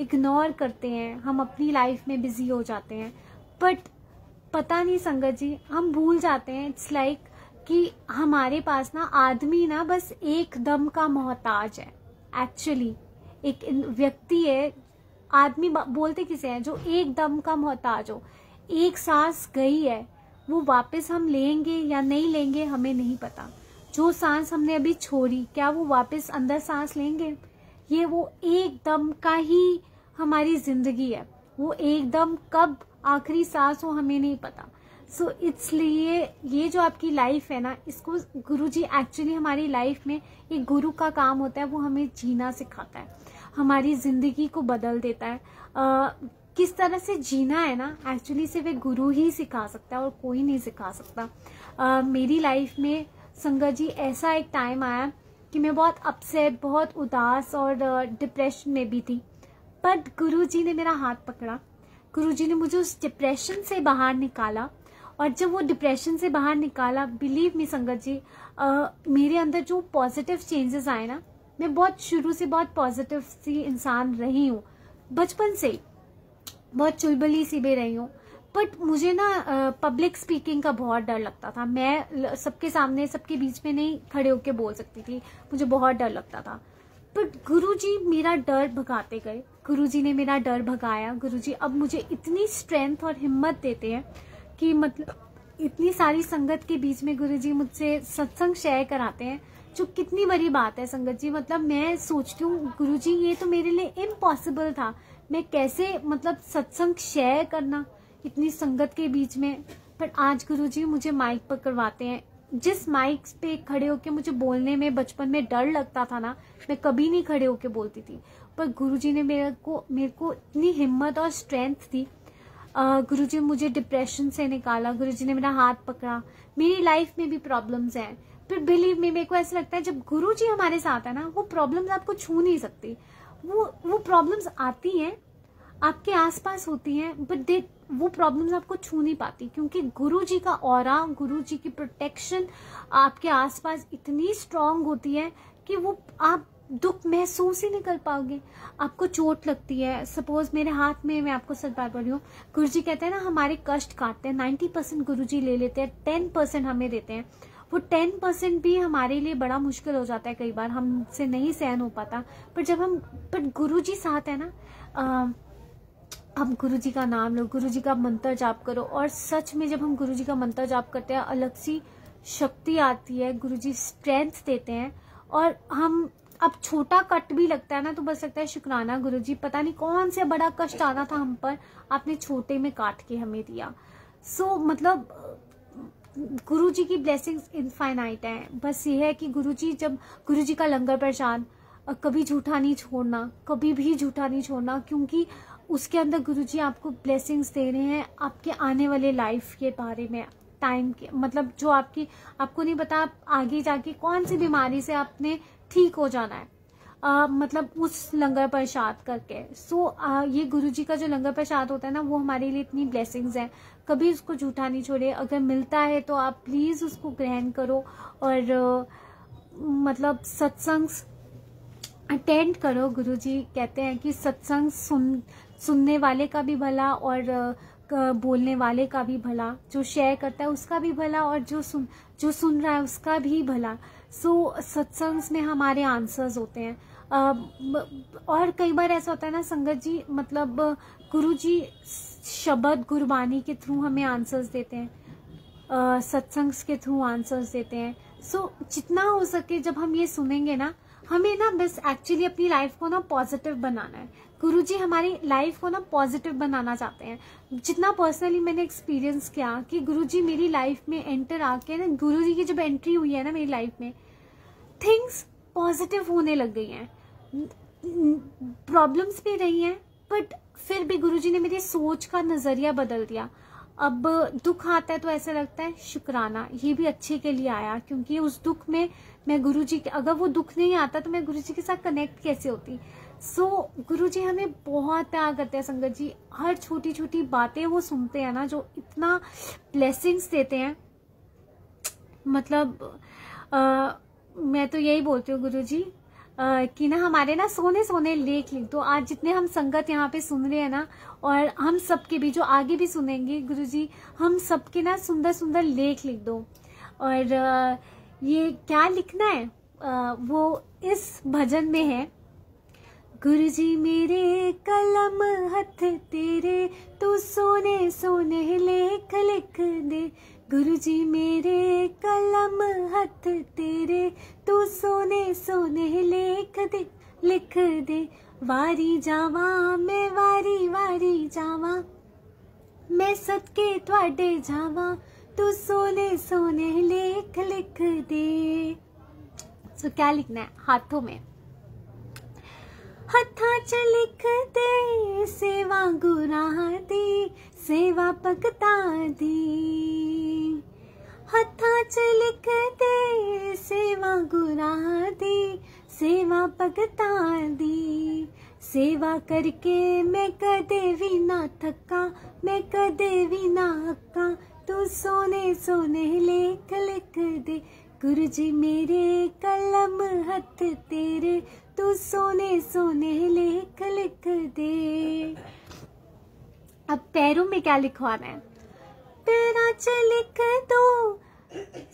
इग्नोर करते हैं, हम अपनी लाइफ में बिजी हो जाते हैं। बट पता नहीं संगत जी, हम भूल जाते हैं इट्स लाइक कि हमारे पास ना आदमी ना बस एक दम का मोहताज है। एक्चुअली एक व्यक्ति है, आदमी बोलते किसे हैं, जो एक दम का मोहताज हो। एक सांस गई है, वो वापस हम लेंगे या नहीं लेंगे हमें नहीं पता। जो सांस हमने अभी छोड़ी, क्या वो वापस अंदर सांस लेंगे? ये वो एकदम का ही हमारी जिंदगी है, वो एकदम कब आखिरी सांस हो हमें नहीं पता। सो इसलिए ये जो आपकी लाइफ है ना, इसको गुरुजी एक्चुअली हमारी लाइफ में एक गुरु का काम होता है, वो हमें जीना सिखाता है, हमारी जिंदगी को बदल देता है। किस तरह से जीना है ना, एक्चुअली सिर्फ एक गुरु ही सिखा सकता है और कोई नहीं सिखा सकता। मेरी लाइफ में संगत जी ऐसा एक टाइम आया कि मैं बहुत अपसेट, बहुत उदास और डिप्रेशन में भी थी, बट गुरुजी ने मेरा हाथ पकड़ा, गुरुजी ने मुझे उस डिप्रेशन से बाहर निकाला। और जब वो डिप्रेशन से बाहर निकाला, बिलीव मी संगत जी, मेरे अंदर जो पॉजिटिव चेंजेस आए ना, मैं बहुत शुरू से बहुत पॉजिटिव सी इंसान रही हूँ, बचपन से बहुत चुलबुली सी भी रही हूँ। बट मुझे ना पब्लिक स्पीकिंग का बहुत डर लगता था, मैं सबके सामने सबके बीच में नहीं खड़े होके बोल सकती थी, मुझे बहुत डर लगता था। बट गुरुजी मेरा डर भगाते गए, गुरुजी ने मेरा डर भगाया। गुरुजी अब मुझे इतनी स्ट्रेंथ और हिम्मत देते हैं कि मतलब इतनी सारी संगत के बीच में गुरुजी मुझसे सत्संग शेयर कराते हैं, जो कितनी बड़ी बात है संगत जी। मतलब मैं सोचती हूँ गुरुजी ये तो मेरे लिए इम्पॉसिबल था, मैं कैसे मतलब सत्संग शेयर करना इतनी संगत के बीच में। पर आज गुरुजी मुझे माइक पकड़वाते हैं, जिस माइक पे खड़े होके मुझे बोलने में बचपन में डर लगता था ना, मैं कभी नहीं खड़े होके बोलती थी, पर गुरुजी ने मेरे को इतनी हिम्मत और स्ट्रेंथ दी। गुरुजी ने मुझे डिप्रेशन से निकाला, गुरुजी ने मेरा हाथ पकड़ा। मेरी लाइफ में भी प्रॉब्लम्स हैं, पर बिलीव मी, मेरे को ऐसा लगता है जब गुरुजी हमारे साथ है ना, वो प्रॉब्लम्स आपको छू नहीं सकती। वो प्रॉब्लम्स आती हैं, आपके आसपास होती हैं, बट वो प्रॉब्लम्स आपको छू नहीं पाती, क्योंकि गुरुजी का ऑरा, गुरुजी की प्रोटेक्शन आपके आसपास इतनी स्ट्रांग होती है कि वो आप दुख महसूस ही नहीं कर पाओगे। आपको चोट लगती है, सपोज मेरे हाथ में, मैं आपको सच बात बोल रही हूँ, गुरुजी कहते हैं ना हमारे कष्ट काटते हैं, 90% गुरुजी ले लेते हैं, 10% हमें देते हैं। वो 10% भी हमारे लिए बड़ा मुश्किल हो जाता है, कई बार हमसे नहीं सहन हो पाता। पर गुरुजी साथ है ना, आप गुरुजी का नाम लो, गुरुजी का मंत्र जाप करो, और सच में जब हम गुरुजी का मंत्र जाप करते हैं, अलग सी शक्ति आती है, गुरुजी स्ट्रेंथ देते हैं। और हम, अब छोटा कट भी लगता है ना, तो बस लगता है शुक्राना गुरुजी, पता नहीं कौन से बड़ा कष्ट आना था हम पर, आपने छोटे में काट के हमें दिया। मतलब गुरुजी की ब्लेसिंग्स इनफाइनाइट है। बस ये है कि जब गुरुजी का लंगर प्रसाद कभी झूठा नहीं छोड़ना, कभी भी झूठा नहीं छोड़ना, क्योंकि उसके अंदर गुरुजी आपको ब्लेसिंग्स दे रहे हैं आपके आने वाले लाइफ के बारे में, टाइम के, मतलब जो आपको नहीं पता आप आगे जाके कौन सी बीमारी से आपने ठीक हो जाना है, मतलब उस लंगर प्रसाद करके। ये गुरुजी का जो लंगर प्रसाद होता है ना, वो हमारे लिए इतनी ब्लेसिंग्स है, कभी उसको झूठा नहीं छोड़े। अगर मिलता है तो आप प्लीज उसको ग्रहण करो, और मतलब सत्संग अटेंड करो। गुरुजी कहते हैं कि सत्संग सुनने वाले का भी भला, और बोलने वाले का भी भला, जो शेयर करता है उसका भी भला, और जो सुन रहा है उसका भी भला। सत्संग में हमारे आंसर्स होते हैं। और कई बार ऐसा होता है ना संगत जी, मतलब गुरुजी शब्द गुरबानी के थ्रू हमें आंसर्स देते हैं, सत्संग के थ्रू आंसर्स देते हैं। जितना हो सके जब हम ये सुनेंगे ना, हमें ना बस एक्चुअली अपनी लाइफ को ना पॉजिटिव बनाना है। गुरुजी हमारी लाइफ को ना पॉजिटिव बनाना चाहते हैं। जितना पर्सनली मैंने एक्सपीरियंस किया कि गुरुजी मेरी लाइफ में एंटर आके ना, गुरुजी की जब एंट्री हुई है ना मेरी लाइफ में, थिंग्स पॉजिटिव होने लग गई हैं। प्रॉब्लम्स भी रही हैं, बट फिर भी गुरुजी ने मेरी सोच का नजरिया बदल दिया। अब दुख आता है तो ऐसा लगता है शुक्राना, ये भी अच्छे के लिए आया, क्योंकि उस दुख में मैं गुरुजी के, अगर वो दुख नहीं आता तो मैं गुरुजी के साथ कनेक्ट कैसे होती। गुरुजी हमें बहुत प्यार करते हैं संगत जी। हर छोटी छोटी बातें वो सुनते हैं ना, जो इतना ब्लेसिंग्स देते हैं। मतलब मैं तो यही बोलती हूँ गुरुजी कि ना हमारे ना सोने सोने लेख लिख दो। आज जितने हम संगत यहाँ पे सुन रहे हैं ना, और हम सबके भी जो आगे भी सुनेंगे, गुरुजी हम सबके ना सुंदर सुंदर लेख लिख दो। और ये क्या लिखना है, वो इस भजन में है। गुरुजी मेरे कलम हथ तेरे, तू सोने सोने लेख लिख दे। गुरुजी मेरे कलम हथ तेरे, तू सोने सोने लिख दे। वारी जावा मैं वारी वारी जावा, मैं सदके त्वाडे जावा, तू सोने सोने लेख लिख दे। क्या लिखना है हाथों में, हथा च लिख दे सेवा गुरां दी, सेवा भगतां दी। हथा च लिख दे सेवा गुरां दी, सेवा भगतां दी। सेवा करके मैं कदे भी ना थका, मैं कदे भी ना अक्का, तू सोने सोने लेख लिख दे। गुरुजी मेरे कलम हथ तेरे, तू सोने सोने लेख लिख दे। अब पैरों में क्या लिखवाना है, पैरा च लिख दो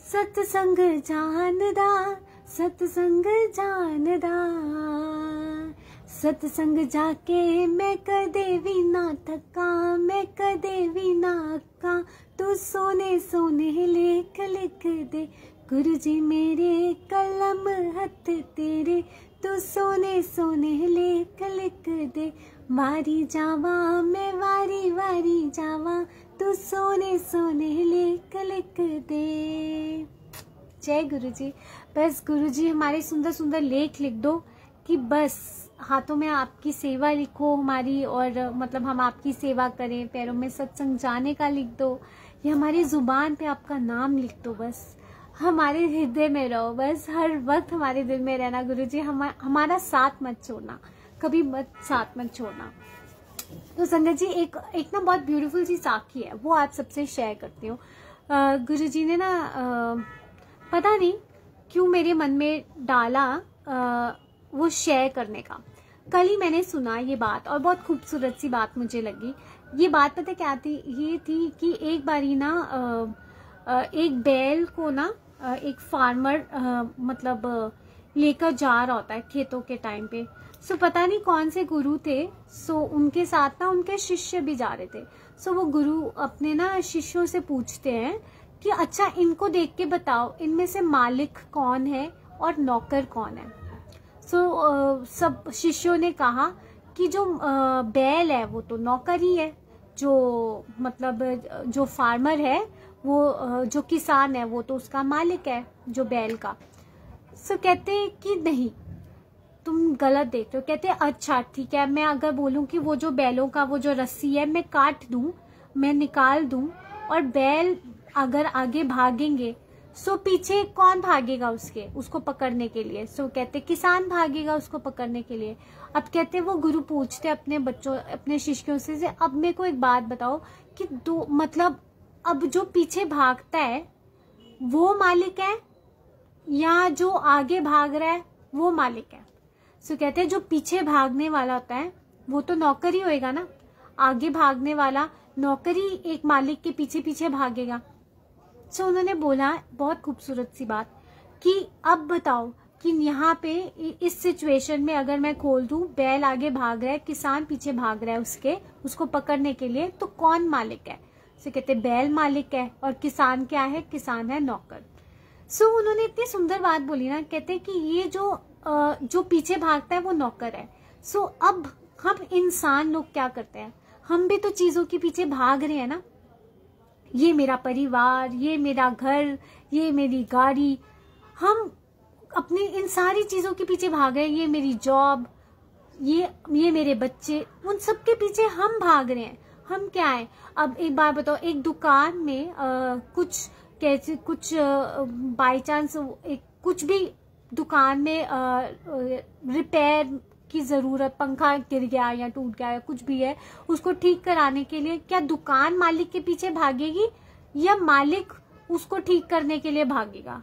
सत्संग जानदा, सत्संग जानदा। सत्संग जाके मैं कदे भी ना थका, मैं कदे भी ना अक्का, तू सोने सोने लेख लिख दे। गुरुजी मेरे कलम हथ तेरे, तू सोने सोने लेख लिख दे। वारी जावा मैं वारी वारी जावा, तू सोने सोने लेख लिख दे। जय गुरुजी। बस गुरुजी हमारे सुंदर सुंदर लेख लिख दो कि बस हाथों में आपकी सेवा लिखो हमारी, और मतलब हम आपकी सेवा करें, पैरों में सत्संग जाने का लिख दो, या हमारी जुबान पे आपका नाम लिख दो, बस हमारे हृदय में रहो, बस हर वक्त हमारे दिल में रहना गुरुजी, हमारा साथ मत छोड़ना, कभी मत साथ मत छोड़ना। तो संगत जी एक ना बहुत ब्यूटीफुल सी साखी है, वो आप सबसे शेयर करती हूँ। गुरुजी ने ना पता नहीं क्यों मेरे मन में डाला वो शेयर करने का। कल ही मैंने सुना ये बात और बहुत खूबसूरत सी बात मुझे लगी। ये बात पता क्या थी, ये थी कि एक बारी ना एक बैल को ना एक फार्मर मतलब लेकर जा रहा होता है खेतों के टाइम पे। सो पता नहीं कौन से गुरु थे, सो उनके साथ ना उनके शिष्य भी जा रहे थे। सो वो गुरु अपने ना शिष्यों से पूछते हैं कि अच्छा इनको देख के बताओ इनमें से मालिक कौन है और नौकर कौन है। सो सब शिष्यों ने कहा कि जो बैल है वो तो नौकर ही है, जो मतलब जो फार्मर है वो जो किसान है वो तो उसका मालिक है जो बैल का। सो कहते कि नहीं तुम गलत देख रहे हो। कहते अच्छा ठीक है, मैं अगर बोलूं कि वो जो बैलों का वो जो रस्सी है मैं काट दूं, मैं निकाल दूं और बैल अगर आगे भागेंगे सो पीछे कौन भागेगा उसको पकड़ने के लिए। सो कहते किसान भागेगा उसको पकड़ने के लिए। अब कहते वो गुरु पूछते अपने शिष्यों से अब मेरे को एक बात बताओ कि दो मतलब अब जो पीछे भागता है वो मालिक है या जो आगे भाग रहा है वो मालिक है। सो कहते हैं जो पीछे भागने वाला होता है वो तो नौकर ही होएगा ना, आगे भागने वाला नौकर ही एक मालिक के पीछे पीछे भागेगा। सो उन्होंने बोला बहुत खूबसूरत सी बात कि अब बताओ कि यहाँ पे इस सिचुएशन में अगर मैं खोल दूं बैल आगे भाग रहा है, किसान पीछे भाग रहा है उसको पकड़ने के लिए, तो कौन मालिक है। सो कहते बैल मालिक है और किसान क्या है, किसान है नौकर। सो उन्होंने इतनी सुंदर बात बोली ना, कहते कि ये जो पीछे भागता है वो नौकर है। सो अब हम इंसान लोग क्या करते हैं, हम भी तो चीजों के पीछे भाग रहे हैं ना, ये मेरा परिवार, ये मेरा घर, ये मेरी गाड़ी, हम अपनी इन सारी चीजों के पीछे भाग रहे हैं, ये मेरी जॉब, ये मेरे बच्चे, उन सब के पीछे हम भाग रहे हैं। हम क्या है, अब एक बार बताओ एक दुकान में कुछ बाई चांस कुछ भी दुकान में रिपेयर की जरूरत, पंखा गिर गया या टूट गया या कुछ भी है, उसको ठीक कराने के लिए क्या दुकान मालिक के पीछे भागेगी या मालिक उसको ठीक करने के लिए भागेगा।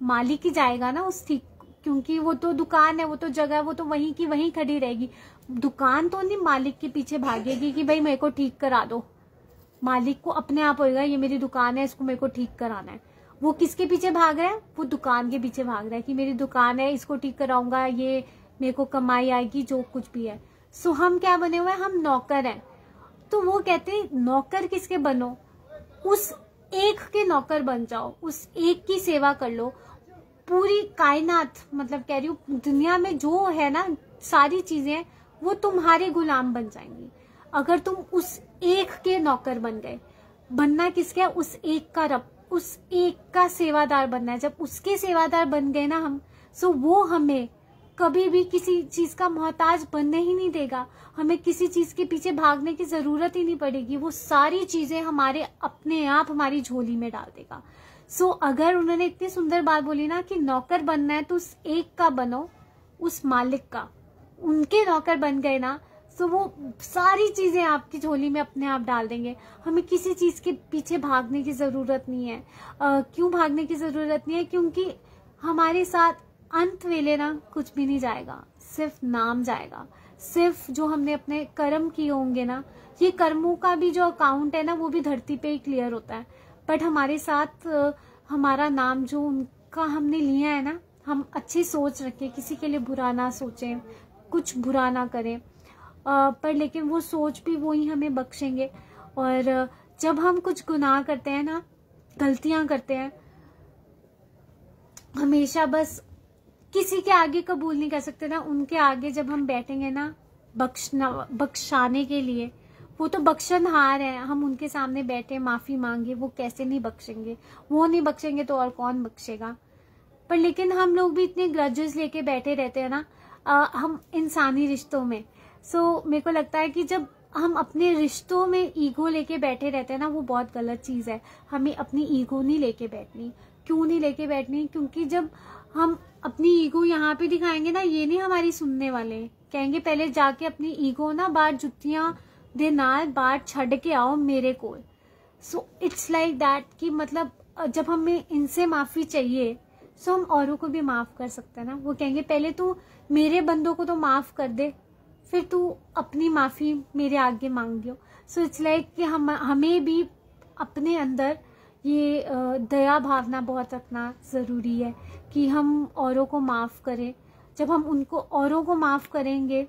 मालिक ही जाएगा ना उस ठीक, क्योंकि वो तो दुकान है, वो तो जगह, वो तो वहीं की वहीं खड़ी रहेगी। दुकान तो नहीं मालिक के पीछे भागेगी कि भाई मेरे को ठीक करा दो। मालिक को अपने आप होएगा ये मेरी दुकान है, इसको मेरे को ठीक कराना है। वो किसके पीछे भाग रहा है, वो दुकान के पीछे भाग रहा है कि मेरी दुकान है, इसको ठीक कराऊंगा, ये मेरे को कमाई आएगी, जो कुछ भी है। सो हम क्या बने हुए हैं, हम नौकर हैं। तो वो कहते हैं नौकर किसके बनो, उस एक के नौकर बन जाओ, उस एक की सेवा कर लो। पूरी कायनात मतलब कह रही हूँ दुनिया में जो है ना सारी चीजें वो तुम्हारे गुलाम बन जाएंगी अगर तुम उस एक के नौकर बन गए। बनना किसके है, उस एक का रब, उस एक का सेवादार बनना है। जब उसके सेवादार बन गए ना हम, सो वो हमें कभी भी किसी चीज का मोहताज बनने ही नहीं देगा। हमें किसी चीज के पीछे भागने की जरूरत ही नहीं पड़ेगी। वो सारी चीजें हमारे अपने आप हमारी झोली में डाल देगा। सो अगर उन्होंने इतनी सुंदर बात बोली ना कि नौकर बनना है तो उस एक का बनो, उस मालिक का, उनके नौकर बन गए ना, सो वो सारी चीजें आपकी झोली में अपने आप डाल देंगे। हमें किसी चीज के पीछे भागने की जरूरत नहीं है। क्यों भागने की जरूरत नहीं है, क्योंकि हमारे साथ अंत वेले ना कुछ भी नहीं जाएगा, सिर्फ नाम जाएगा। सिर्फ जो हमने अपने कर्म किए होंगे ना, ये कर्मों का भी जो अकाउंट है ना वो भी धरती पे ही क्लियर होता है। बट हमारे साथ हमारा नाम जो उनका हमने लिया है ना, हम अच्छी सोच रखें, किसी के लिए बुरा ना सोचें, कुछ बुरा ना करें, पर लेकिन वो सोच भी वो ही हमें बख्शेंगे। और जब हम कुछ गुनाह करते हैं ना, गलतियां करते हैं, हमेशा बस किसी के आगे कबूल नहीं कर सकते ना, उनके आगे जब हम बैठेंगे ना बख्शाने के लिए, वो तो बख्शनहार है, हम उनके सामने बैठे माफी मांगे, वो कैसे नहीं बख्शेंगे। वो नहीं बख्शेंगे तो और कौन बख्शेगा। पर लेकिन हम लोग भी इतने ग्रजेस लेके बैठे रहते हैं ना। हम इंसानी रिश्तों में। सो मेरे को लगता है कि जब हम अपने रिश्तों में ईगो लेके बैठे रहते हैं ना, वो बहुत गलत चीज़ है। हमें अपनी ईगो नहीं लेके बैठनी। क्यों नहीं लेके बैठनी? क्योंकि जब हम अपनी ईगो यहाँ पे दिखाएंगे ना, ये नहीं हमारी सुनने वाले, कहेंगे पहले जाके अपनी ईगो ना बाहर जुत्तियां दे नाल बाहर छड़ के आओ मेरे को। सो इट्स लाइक दैट कि मतलब जब हमें इनसे माफी चाहिए सो हम औरों को भी माफ कर सकते हैं ना। वो कहेंगे पहले तू मेरे बंदों को तो माफ कर दे, फिर तू अपनी माफी मेरे आगे मांग दियो। सो इट्स लाइक कि हमें भी अपने अंदर ये दया भावना बहुत रखना ज़रूरी है कि हम औरों को माफ़ करें। जब हम उनको औरों को माफ़ करेंगे,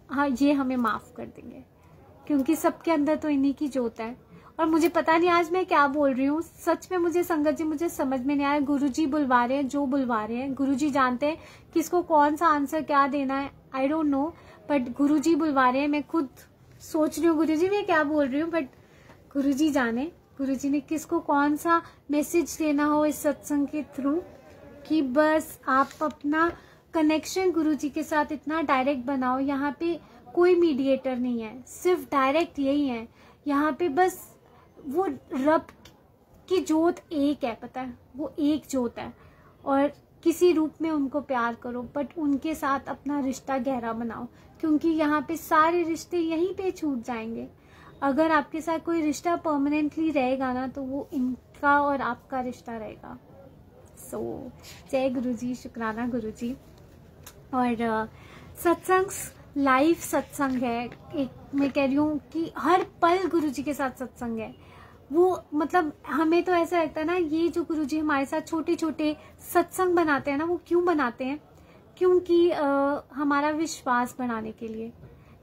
हाँ ये हमें माफ़ कर देंगे, क्योंकि सबके अंदर तो इन्हीं की जोत है। और मुझे पता नहीं आज मैं क्या बोल रही हूँ, सच में मुझे संगत जी मुझे समझ में नहीं आया। गुरुजी बुलवा रहे हैं जो बुलवा रहे हैं, गुरुजी जानते हैं किसको कौन सा आंसर क्या देना है, आई डोंट नो, बट गुरुजी बुलवा रहे हैं। मैं खुद सोच रही हूँ गुरुजी मैं क्या बोल रही हूँ, बट गुरुजी जाने गुरुजी ने किसको कौन सा मैसेज देना हो इस सत्संग के थ्रू, कि बस आप अपना कनेक्शन गुरुजी के साथ इतना डायरेक्ट बनाओ। यहाँ पे कोई मीडिएटर नहीं है, सिर्फ डायरेक्ट यही है। यहाँ पे बस वो रब की जोत एक है, पता है, वो एक जोत है। और किसी रूप में उनको प्यार करो, बट उनके साथ अपना रिश्ता गहरा बनाओ, क्योंकि यहाँ पे सारे रिश्ते यहीं पे छूट जाएंगे। अगर आपके साथ कोई रिश्ता परमानेंटली रहेगा ना, तो वो इनका और आपका रिश्ता रहेगा। सो जय गुरुजी, शुक्राना गुरुजी। और सत्संग लाइव सत्संग है, एक मैं कह रही हूँ कि हर पल गुरुजी के साथ सत्संग है। वो मतलब हमें तो ऐसा लगता है ना, ये जो गुरुजी हमारे साथ छोटे छोटे सत्संग बनाते हैं ना, वो क्यों बनाते हैं? क्योंकि हमारा विश्वास बढ़ाने के लिए,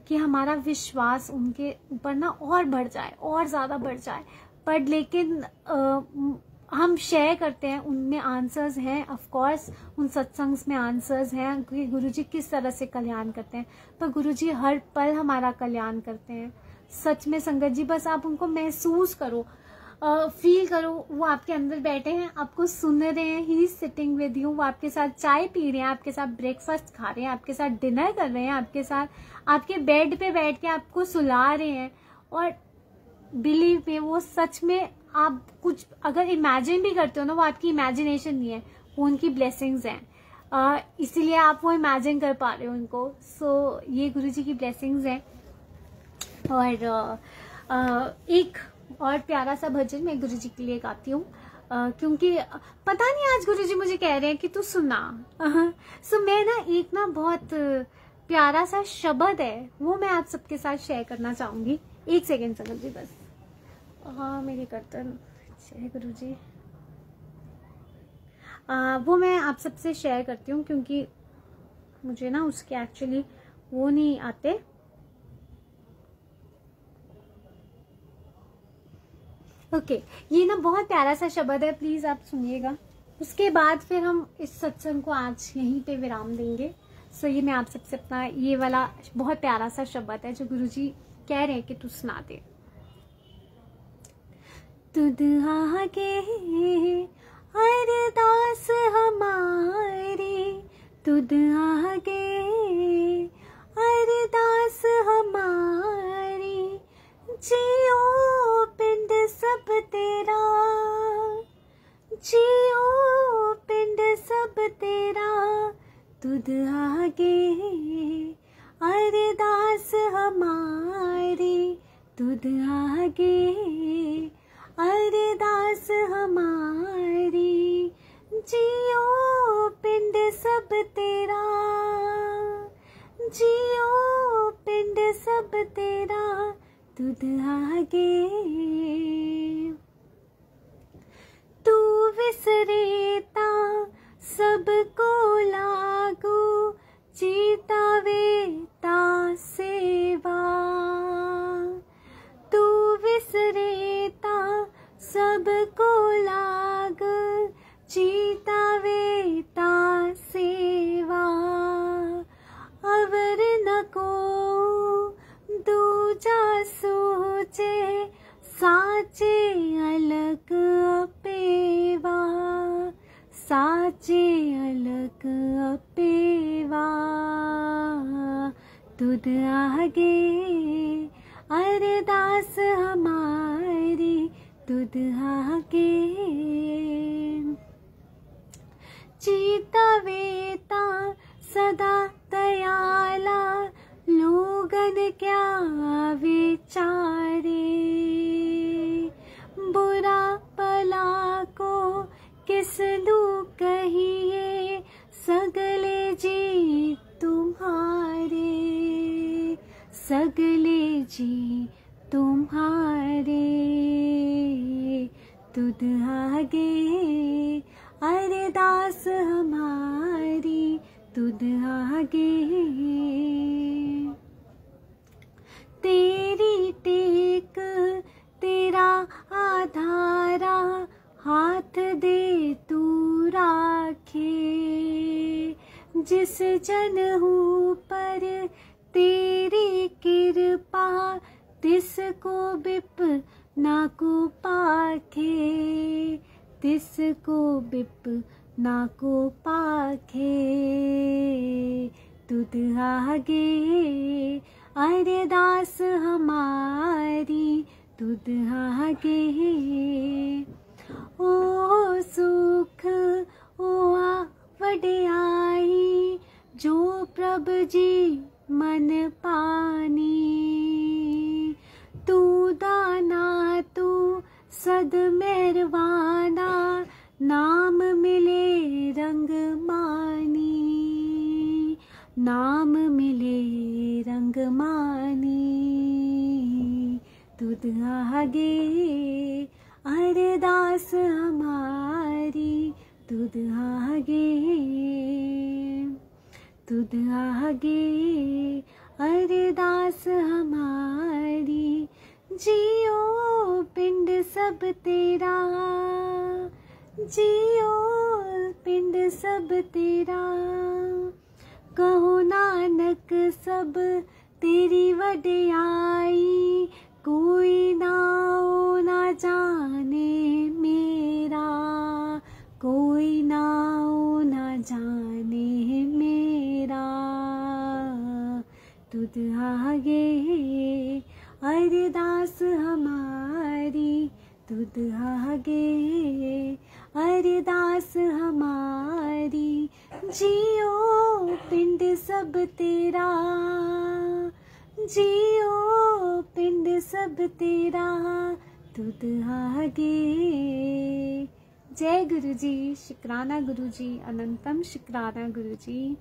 कि हमारा विश्वास उनके ऊपर ना और बढ़ जाए, और ज़्यादा बढ़ जाए। पर लेकिन हम शेयर करते हैं, उनमें आंसर्स हैं, ऑफ कोर्स उन सत्संग्स में आंसर्स हैं कि गुरुजी किस तरह से कल्याण करते हैं। पर गुरुजी हर पल हमारा कल्याण करते हैं। सच में संगत जी, बस आप उनको महसूस करो, फील करो, वो आपके अंदर बैठे हैं, आपको सुन रहे हैं, he is sitting with you. वो आपके साथ चाय पी रहे हैं, आपके साथ ब्रेकफास्ट खा रहे हैं, आपके साथ डिनर कर रहे हैं, आपके साथ आपके बेड पे बैठ के आपको सुला रहे हैं। और बिलीव में वो सच में आप कुछ अगर इमेजिन भी करते हो ना, वो आपकी इमेजिनेशन नहीं है, वो उनकी ब्लेसिंग्स हैं, इसीलिए आप वो इमेजिन कर पा रहे हो उनको। सो ये गुरुजी की ब्लेसिंग्स हैं। और एक और प्यारा सा भजन मैं गुरुजी के लिए गाती हूँ, क्योंकि पता नहीं आज गुरुजी मुझे कह रहे हैं कि तू सुना। सो मैं ना एक ना बहुत प्यारा सा शब्द है, वो मैं आप सबके साथ शेयर करना चाहूंगी। एक सेकेंड संगत जी बस। हाँ मेरी कर्तन, जय गुरुजी। वो मैं आप सबसे शेयर करती हूँ, क्योंकि मुझे ना उसके एक्चुअली वो नहीं आते। ओके, ये ना बहुत प्यारा सा शब्द है, प्लीज आप सुनिएगा। उसके बाद फिर हम इस सत्संग को आज यहीं पे विराम देंगे। सो ये मैं आप सबसे अपना ये वाला बहुत प्यारा सा शब्द है जो गुरुजी कह रहे हैं कि तू सुना दे। तुद आगे अरदास हमारी, तुद आगे अरदास हमारी, जियो पिंड सब तेरा, जियो पिंड सब तेरा, तुद आगे अरदास हमारी, तुद आगे अरदास हमारी, जियो पिंड सब तेरा, जियो पिंड सब तेरा, तुद आगे। तू विसरेता सबको लागू, जीता वेता सेवा, तू विसरेता सबको लाग, जीता वेता सेवा, अवर न को दूजा सोचे, साचे अलग अपेवा, साचे अलग अपेवा। तुद आगे, अरदास हमारी तुद आगे। चीता वेता सदा दयाला, लोगन क्या विचारे। बुरा भला को किस दू कहिए, सगले जी तुम्हारे, सगले जी तुम्हारे। तुद आगे, अरदास हमारी तुद आगे। तेरी टेक तेरा आधारा, हाथ दे तू राखे। जिस जनहू पर तेरी कृपा, तिसको विपना को पाखे, तिसको विपना को पाखे। तुद आगे, अरदास हमारी तुद आगे। ओ सुख ओ वड्याई, जो प्रभ जी मन पानी। तू दाना तू सद मेहरबाना, नाम मिले रंग मानी, नाम मिले रंग मानी। तुद आगे, अरदास हमारी तुद आगे। तुद आगे, अरदास हमारी। जियो पिंड सब तेरा, जियो पिंड सब तेरा। कहो नानक सब तेरी वड्याई, कोई नाओ ना जाने मेरा, कोई नाओ ना जाने मेरा। तुद आगे, अरदास हमारी तुद आगे, अरदास हमारी। जियो पिंड सब तेरा, जियो पिंड सब तेरा। तुद आगे। जय गुरु जी, शुक्राना गुरु जी, अनंतम शुक्राना गुरु जी।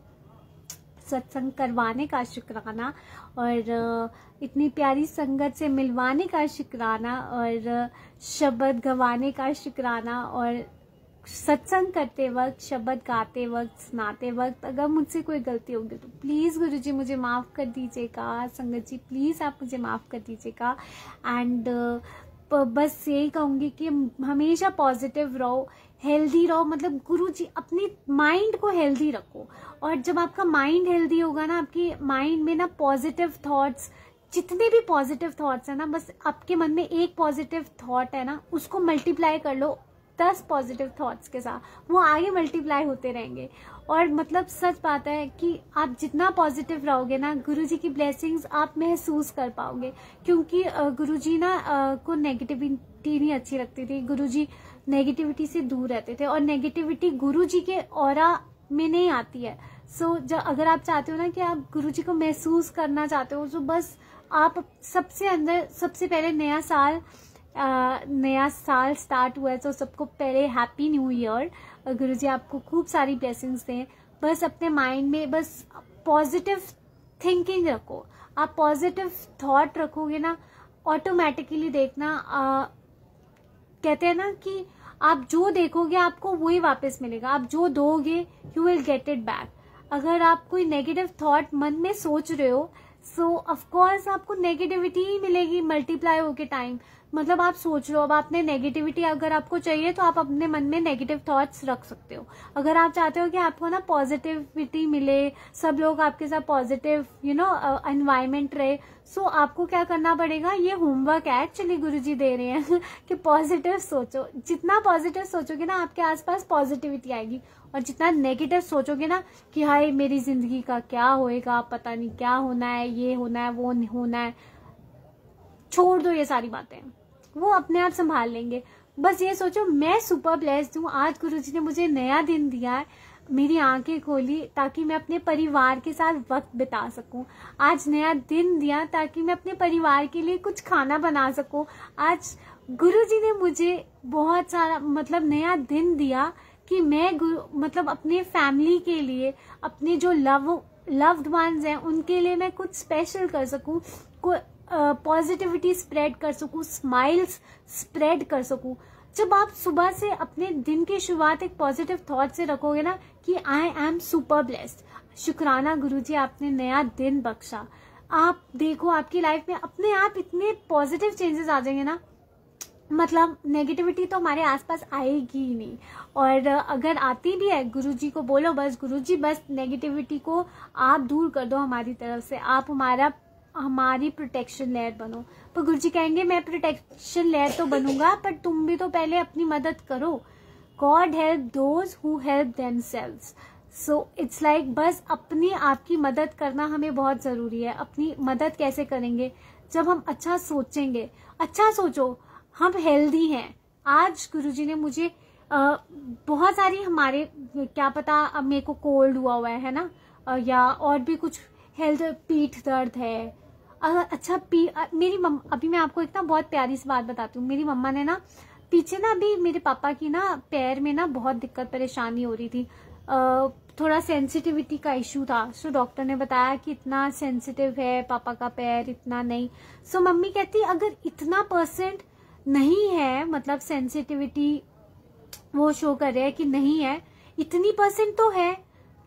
सत्संग करवाने का शुक्राना, और इतनी प्यारी संगत से मिलवाने का शुक्राना, और शब्द गवाने का शुक्राना। और सत्संग करते वक्त, शब्द गाते वक्त, सुनाते वक्त अगर मुझसे कोई गलती होगी तो प्लीज़ गुरु जी मुझे माफ़ कर दीजिएगा। संगत जी प्लीज़ आप मुझे माफ़ कर दीजिएगा। एंड बस यही कहूँगी कि हमेशा पॉजिटिव रहो, हेल्दी रहो। मतलब गुरु जी अपनी माइंड को हेल्दी रखो, और जब आपका माइंड हेल्दी होगा ना, आपकी माइंड में ना पॉजिटिव थॉट्स, जितने भी पॉजिटिव थॉट्स हैं ना, बस आपके मन में एक पॉजिटिव थॉट है ना, उसको मल्टीप्लाई कर लो 10 पॉजिटिव थॉट्स के साथ, वो आगे मल्टीप्लाई होते रहेंगे। और मतलब सच बात है कि आप जितना पॉजिटिव रहोगे ना, गुरुजी की ब्लेसिंग्स आप महसूस कर पाओगे। क्योंकि गुरुजी ना को नेगेटिविटी नहीं अच्छी लगती थी, गुरुजी नेगेटिविटी से दूर रहते थे, और नेगेटिविटी गुरुजी के ऑरा में नहीं आती है। सो अगर आप चाहते हो ना कि आप गुरुजी को महसूस करना चाहते हो, तो बस आप सबसे पहले नया साल स्टार्ट हुआ है, तो सबको पहले हैप्पी न्यू ईयर। गुरुजी आपको खूब सारी ब्लेसिंग्स दें। बस अपने माइंड में बस पॉजिटिव थिंकिंग रखो। आप पॉजिटिव थॉट रखोगे ना, ऑटोमेटिकली देखना, कहते हैं ना कि आप जो देखोगे आपको वही वापस मिलेगा, आप जो दोगे you will get it back. अगर आप कोई नेगेटिव थॉट मन में सोच रहे हो, सो ऑफ कोर्स आपको नेगेटिविटी ही मिलेगी मल्टीप्लाई होके टाइम। मतलब आप सोच लो, अब आपने नेगेटिविटी अगर आपको चाहिए तो आप अपने मन में नेगेटिव थॉट्स रख सकते हो। अगर आप चाहते हो कि आपको ना पॉजिटिविटी मिले, सब लोग आपके साथ पॉजिटिव एनवायरमेंट रहे, सो आपको क्या करना पड़ेगा, ये होमवर्क है एक्चुअली गुरुजी दे रहे हैं कि पॉजिटिव सोचो। जितना पॉजिटिव सोचोगे ना आपके आसपास पॉजिटिविटी आएगी, और जितना नेगेटिव सोचोगे ना कि हाय मेरी जिंदगी का क्या होएगा, पता नहीं क्या होना है, ये होना है, वो होना है, छोड़ दो ये सारी बातें, वो अपने आप संभाल लेंगे। बस ये सोचो मैं सुपर ब्लेस्ड हूँ, आज गुरुजी ने मुझे नया दिन दिया है, मेरी आंखें खोली ताकि मैं अपने परिवार के साथ वक्त बिता सकूं। आज नया दिन दिया ताकि मैं अपने परिवार के लिए कुछ खाना बना सकूं। आज गुरुजी ने मुझे बहुत सारा नया दिन दिया कि मैं अपने फैमिली के लिए, अपने जो लव्ड वंस हैं उनके लिए मैं कुछ स्पेशल कर सकूं, पॉजिटिविटी स्प्रेड कर सकूं, स्माइल्स स्प्रेड कर सकूं। जब आप सुबह से अपने दिन की शुरुआत एक पॉजिटिव थॉट से रखोगे ना कि आई एम सुपर ब्लेस्ड, शुक्राना गुरुजी आपने नया दिन बख्शा, आप देखो आपकी लाइफ में अपने आप इतने पॉजिटिव चेंजेस आ जाएंगे ना, नेगेटिविटी तो हमारे आसपास आएगी ही नहीं। और अगर आती भी है गुरुजी को बोलो बस गुरुजी बस नेगेटिविटी को आप दूर कर दो हमारी तरफ से, आप हमारी प्रोटेक्शन लेयर बनो। पर गुरुजी कहेंगे मैं प्रोटेक्शन लेयर तो बनूंगा पर तुम भी तो पहले अपनी मदद करो। God help those who help themselves. So it's like बस अपनी आपकी मदद करना हमें बहुत जरूरी है। अपनी मदद कैसे करेंगे, जब हम अच्छा सोचेंगे। अच्छा सोचो, हम हेल्दी हैं। आज गुरुजी ने मुझे बहुत सारी हमारे क्या पता अब मेरे को कोल्ड हुआ है ना, या और भी कुछ हेल्थ, पीठ दर्द है। अच्छा मेरी मम्मा, अभी मैं आपको एक ना बहुत प्यारी सी बात बताती हूँ। मेरी मम्मा ने ना पीछे ना अभी मेरे पापा की ना पैर में ना बहुत दिक्कत परेशानी हो रही थी, थोड़ा सेंसिटिविटी का इशू था। सो डॉक्टर ने बताया कि इतना सेंसिटिव है पापा का पैर, इतना नहीं। सो मम्मी कहती अगर इतना % नहीं है, सेंसिटिविटी वो शो कर रहे हैं कि नहीं है, इतनी % तो है,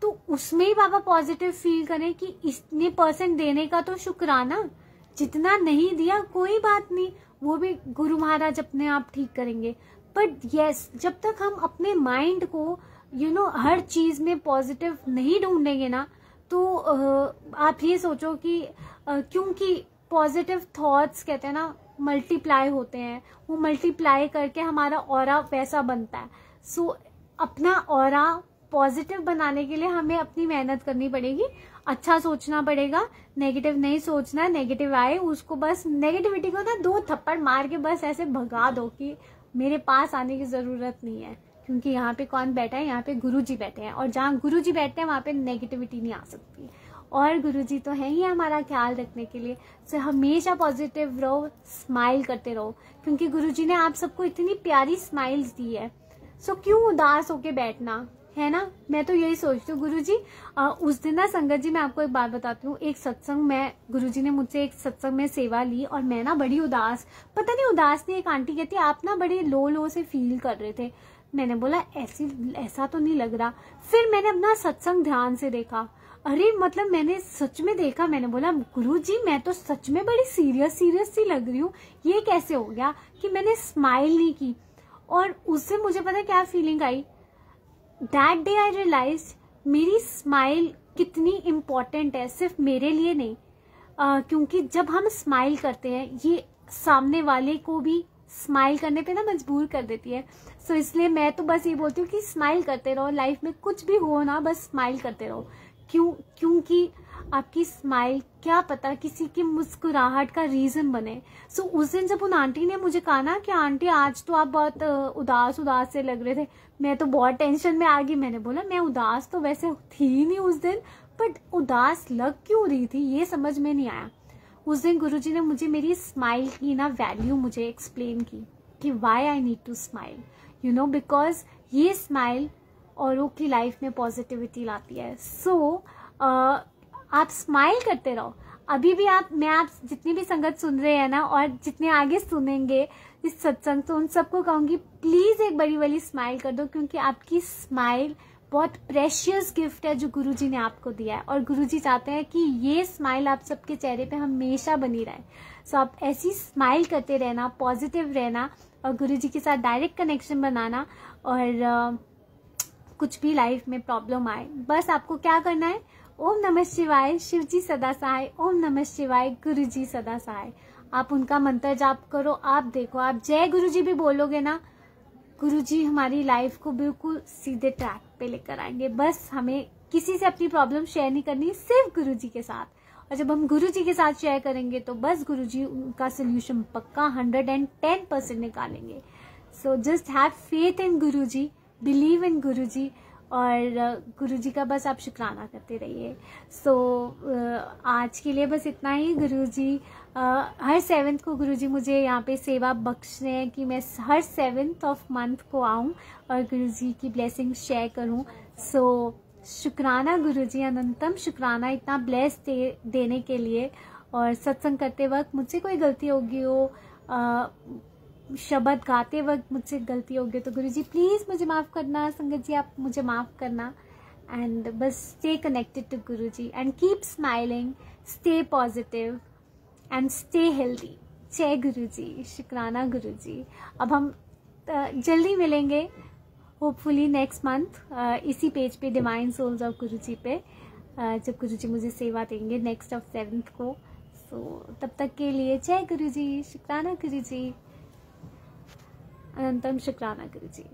तो उसमें ही पापा पॉजिटिव फील करें कि इतने % देने का तो शुक्राना, जितना नहीं दिया कोई बात नहीं, वो भी गुरु महाराज अपने आप ठीक करेंगे। बट यस, जब तक हम अपने माइंड को हर चीज में पॉजिटिव नहीं ढूंढेंगे ना, तो आप ये सोचो कि क्योंकि पॉजिटिव थॉट्स कहते हैं ना मल्टीप्लाई होते हैं, वो मल्टीप्लाई करके हमारा ऑरा वैसा बनता है। सो अपना ऑरा पॉजिटिव बनाने के लिए हमें अपनी मेहनत करनी पड़ेगी, अच्छा सोचना पड़ेगा, नेगेटिव नहीं सोचना। नेगेटिव आए उसको बस नेगेटिविटी को ना 2 थप्पड़ मार के बस ऐसे भगा दो कि मेरे पास आने की जरूरत नहीं है, क्योंकि यहाँ पे कौन बैठा है, यहाँ पे गुरुजी बैठे हैं, और जहाँ गुरुजी बैठते हैं वहां पे नेगेटिविटी नहीं आ सकती। और गुरुजी तो है ही हमारा ख्याल रखने के लिए। सो हमेशा पॉजिटिव रहो, स्माइल करते रहो, क्योंकि गुरुजी ने आप सबको इतनी प्यारी स्माइल्स दी है। सो क्यों उदास होके बैठना, है ना। मैं तो यही सोचती हूँ गुरुजी। उस दिन ना संगत जी, मैं आपको एक बात बताती हूँ, एक सत्संग में गुरुजी ने मुझसे एक सत्संग में सेवा ली और मैं ना बड़ी उदास, पता नहीं उदास थी। एक आंटी कहती आप ना बड़े लो से फील कर रहे थे। मैंने बोला ऐसा तो नहीं लग रहा। फिर मैंने अपना सत्संग ध्यान से देखा, अरे मैंने सच में देखा। मैंने बोला गुरुजी मैं तो सच में बड़ी सीरियस सी लग रही हूँ, ये कैसे हो गया कि मैंने स्माइल नहीं की। और उससे मुझे पता क्या फीलिंग आई, दैट डे आई रियलाइज मेरी स्माइल कितनी इम्पोर्टेंट है, सिर्फ मेरे लिए नहीं। क्योंकि जब हम स्माइल करते हैं ये सामने वाले को भी स्माइल करने पे ना मजबूर कर देती है। सो इसलिए मैं तो बस ये बोलती हूँ कि स्माइल करते रहो, लाइफ में कुछ भी हो ना बस स्माइल करते रहो। क्योंकि आपकी स्माइल क्या पता किसी की मुस्कुराहट का रीजन बने। सो उस दिन जब उन आंटी ने मुझे कहा ना कि आंटी आज तो आप बहुत उदास से लग रहे थे, मैं तो बहुत टेंशन में आ गई। मैंने बोला मैं उदास तो वैसे थी नहीं उस दिन, बट उदास लग क्यों रही थी ये समझ में नहीं आया। उस दिन गुरुजी ने मुझे मेरी स्माइल की ना वैल्यू मुझे एक्सप्लेन की कि why I need to smile, because ये स्माइल औरों की लाइफ में पॉजिटिविटी लाती है। सो आप स्माइल करते रहो। अभी भी मैं आप जितनी भी संगत सुन रहे हैं ना और जितने आगे सुनेंगे इस सत्संग, तो उन सबको कहूंगी प्लीज एक बड़ी वाली स्माइल कर दो, क्योंकि आपकी स्माइल बहुत प्रेशियस गिफ्ट है जो गुरुजी ने आपको दिया है, और गुरुजी चाहते हैं कि ये स्माइल आप सबके चेहरे पे हमेशा बनी रहे। सो आप ऐसी स्माइल करते रहना, पॉजिटिव रहना, और गुरुजी के साथ डायरेक्ट कनेक्शन बनाना। और कुछ भी लाइफ में प्रॉब्लम आए, बस आपको क्या करना है, ओम नमः शिवाय, शिव जी सदा सहाय, ओम नमः शिवाय, गुरुजी सदा सहाय। आप उनका मंत्र जाप करो। आप देखो, आप जय गुरुजी भी बोलोगे ना, गुरुजी हमारी लाइफ को बिल्कुल सीधे ट्रैक पे लेकर आएंगे। बस हमें किसी से अपनी प्रॉब्लम शेयर नहीं करनी, सिर्फ गुरुजी के साथ। और जब हम गुरुजी के साथ शेयर करेंगे तो बस गुरुजी उनका सोल्यूशन पक्का 110% निकालेंगे। So just have faith in Guruji, believe in Guruji, और गुरुजी का बस आप शुक्राना करते रहिए। सो आज के लिए बस इतना ही। गुरुजी हर 7th को गुरुजी मुझे यहाँ पे सेवा बख्श रहे हैं कि मैं हर 7th ऑफ मंथ को आऊँ और गुरुजी की ब्लेसिंग शेयर करूँ। सो शुक्राना गुरुजी, अनंतम शुक्राना इतना ब्लेस देने के लिए। और सत्संग करते वक्त मुझसे कोई गलती होगी हो, शब्द गाते वक्त मुझसे गलती होगी तो गुरुजी प्लीज़ मुझे माफ़ करना, संगत जी आप मुझे माफ़ करना। एंड बस stay connected to Guruji and keep smiling, stay positive and stay healthy. जय गुरुजी, शुक्राना गुरुजी। अब हम जल्दी मिलेंगे होपफुली नेक्स्ट मंथ इसी पेज पे, डिवाइन सोल्स ऑफ गुरुजी पे, जब गुरुजी मुझे सेवा देंगे नेक्स्ट ऑफ 7th को। सो तब तक के लिए जय गुरुजी, शुक्राना गुरुजी, अनंतम शुक्राना गुरुजी।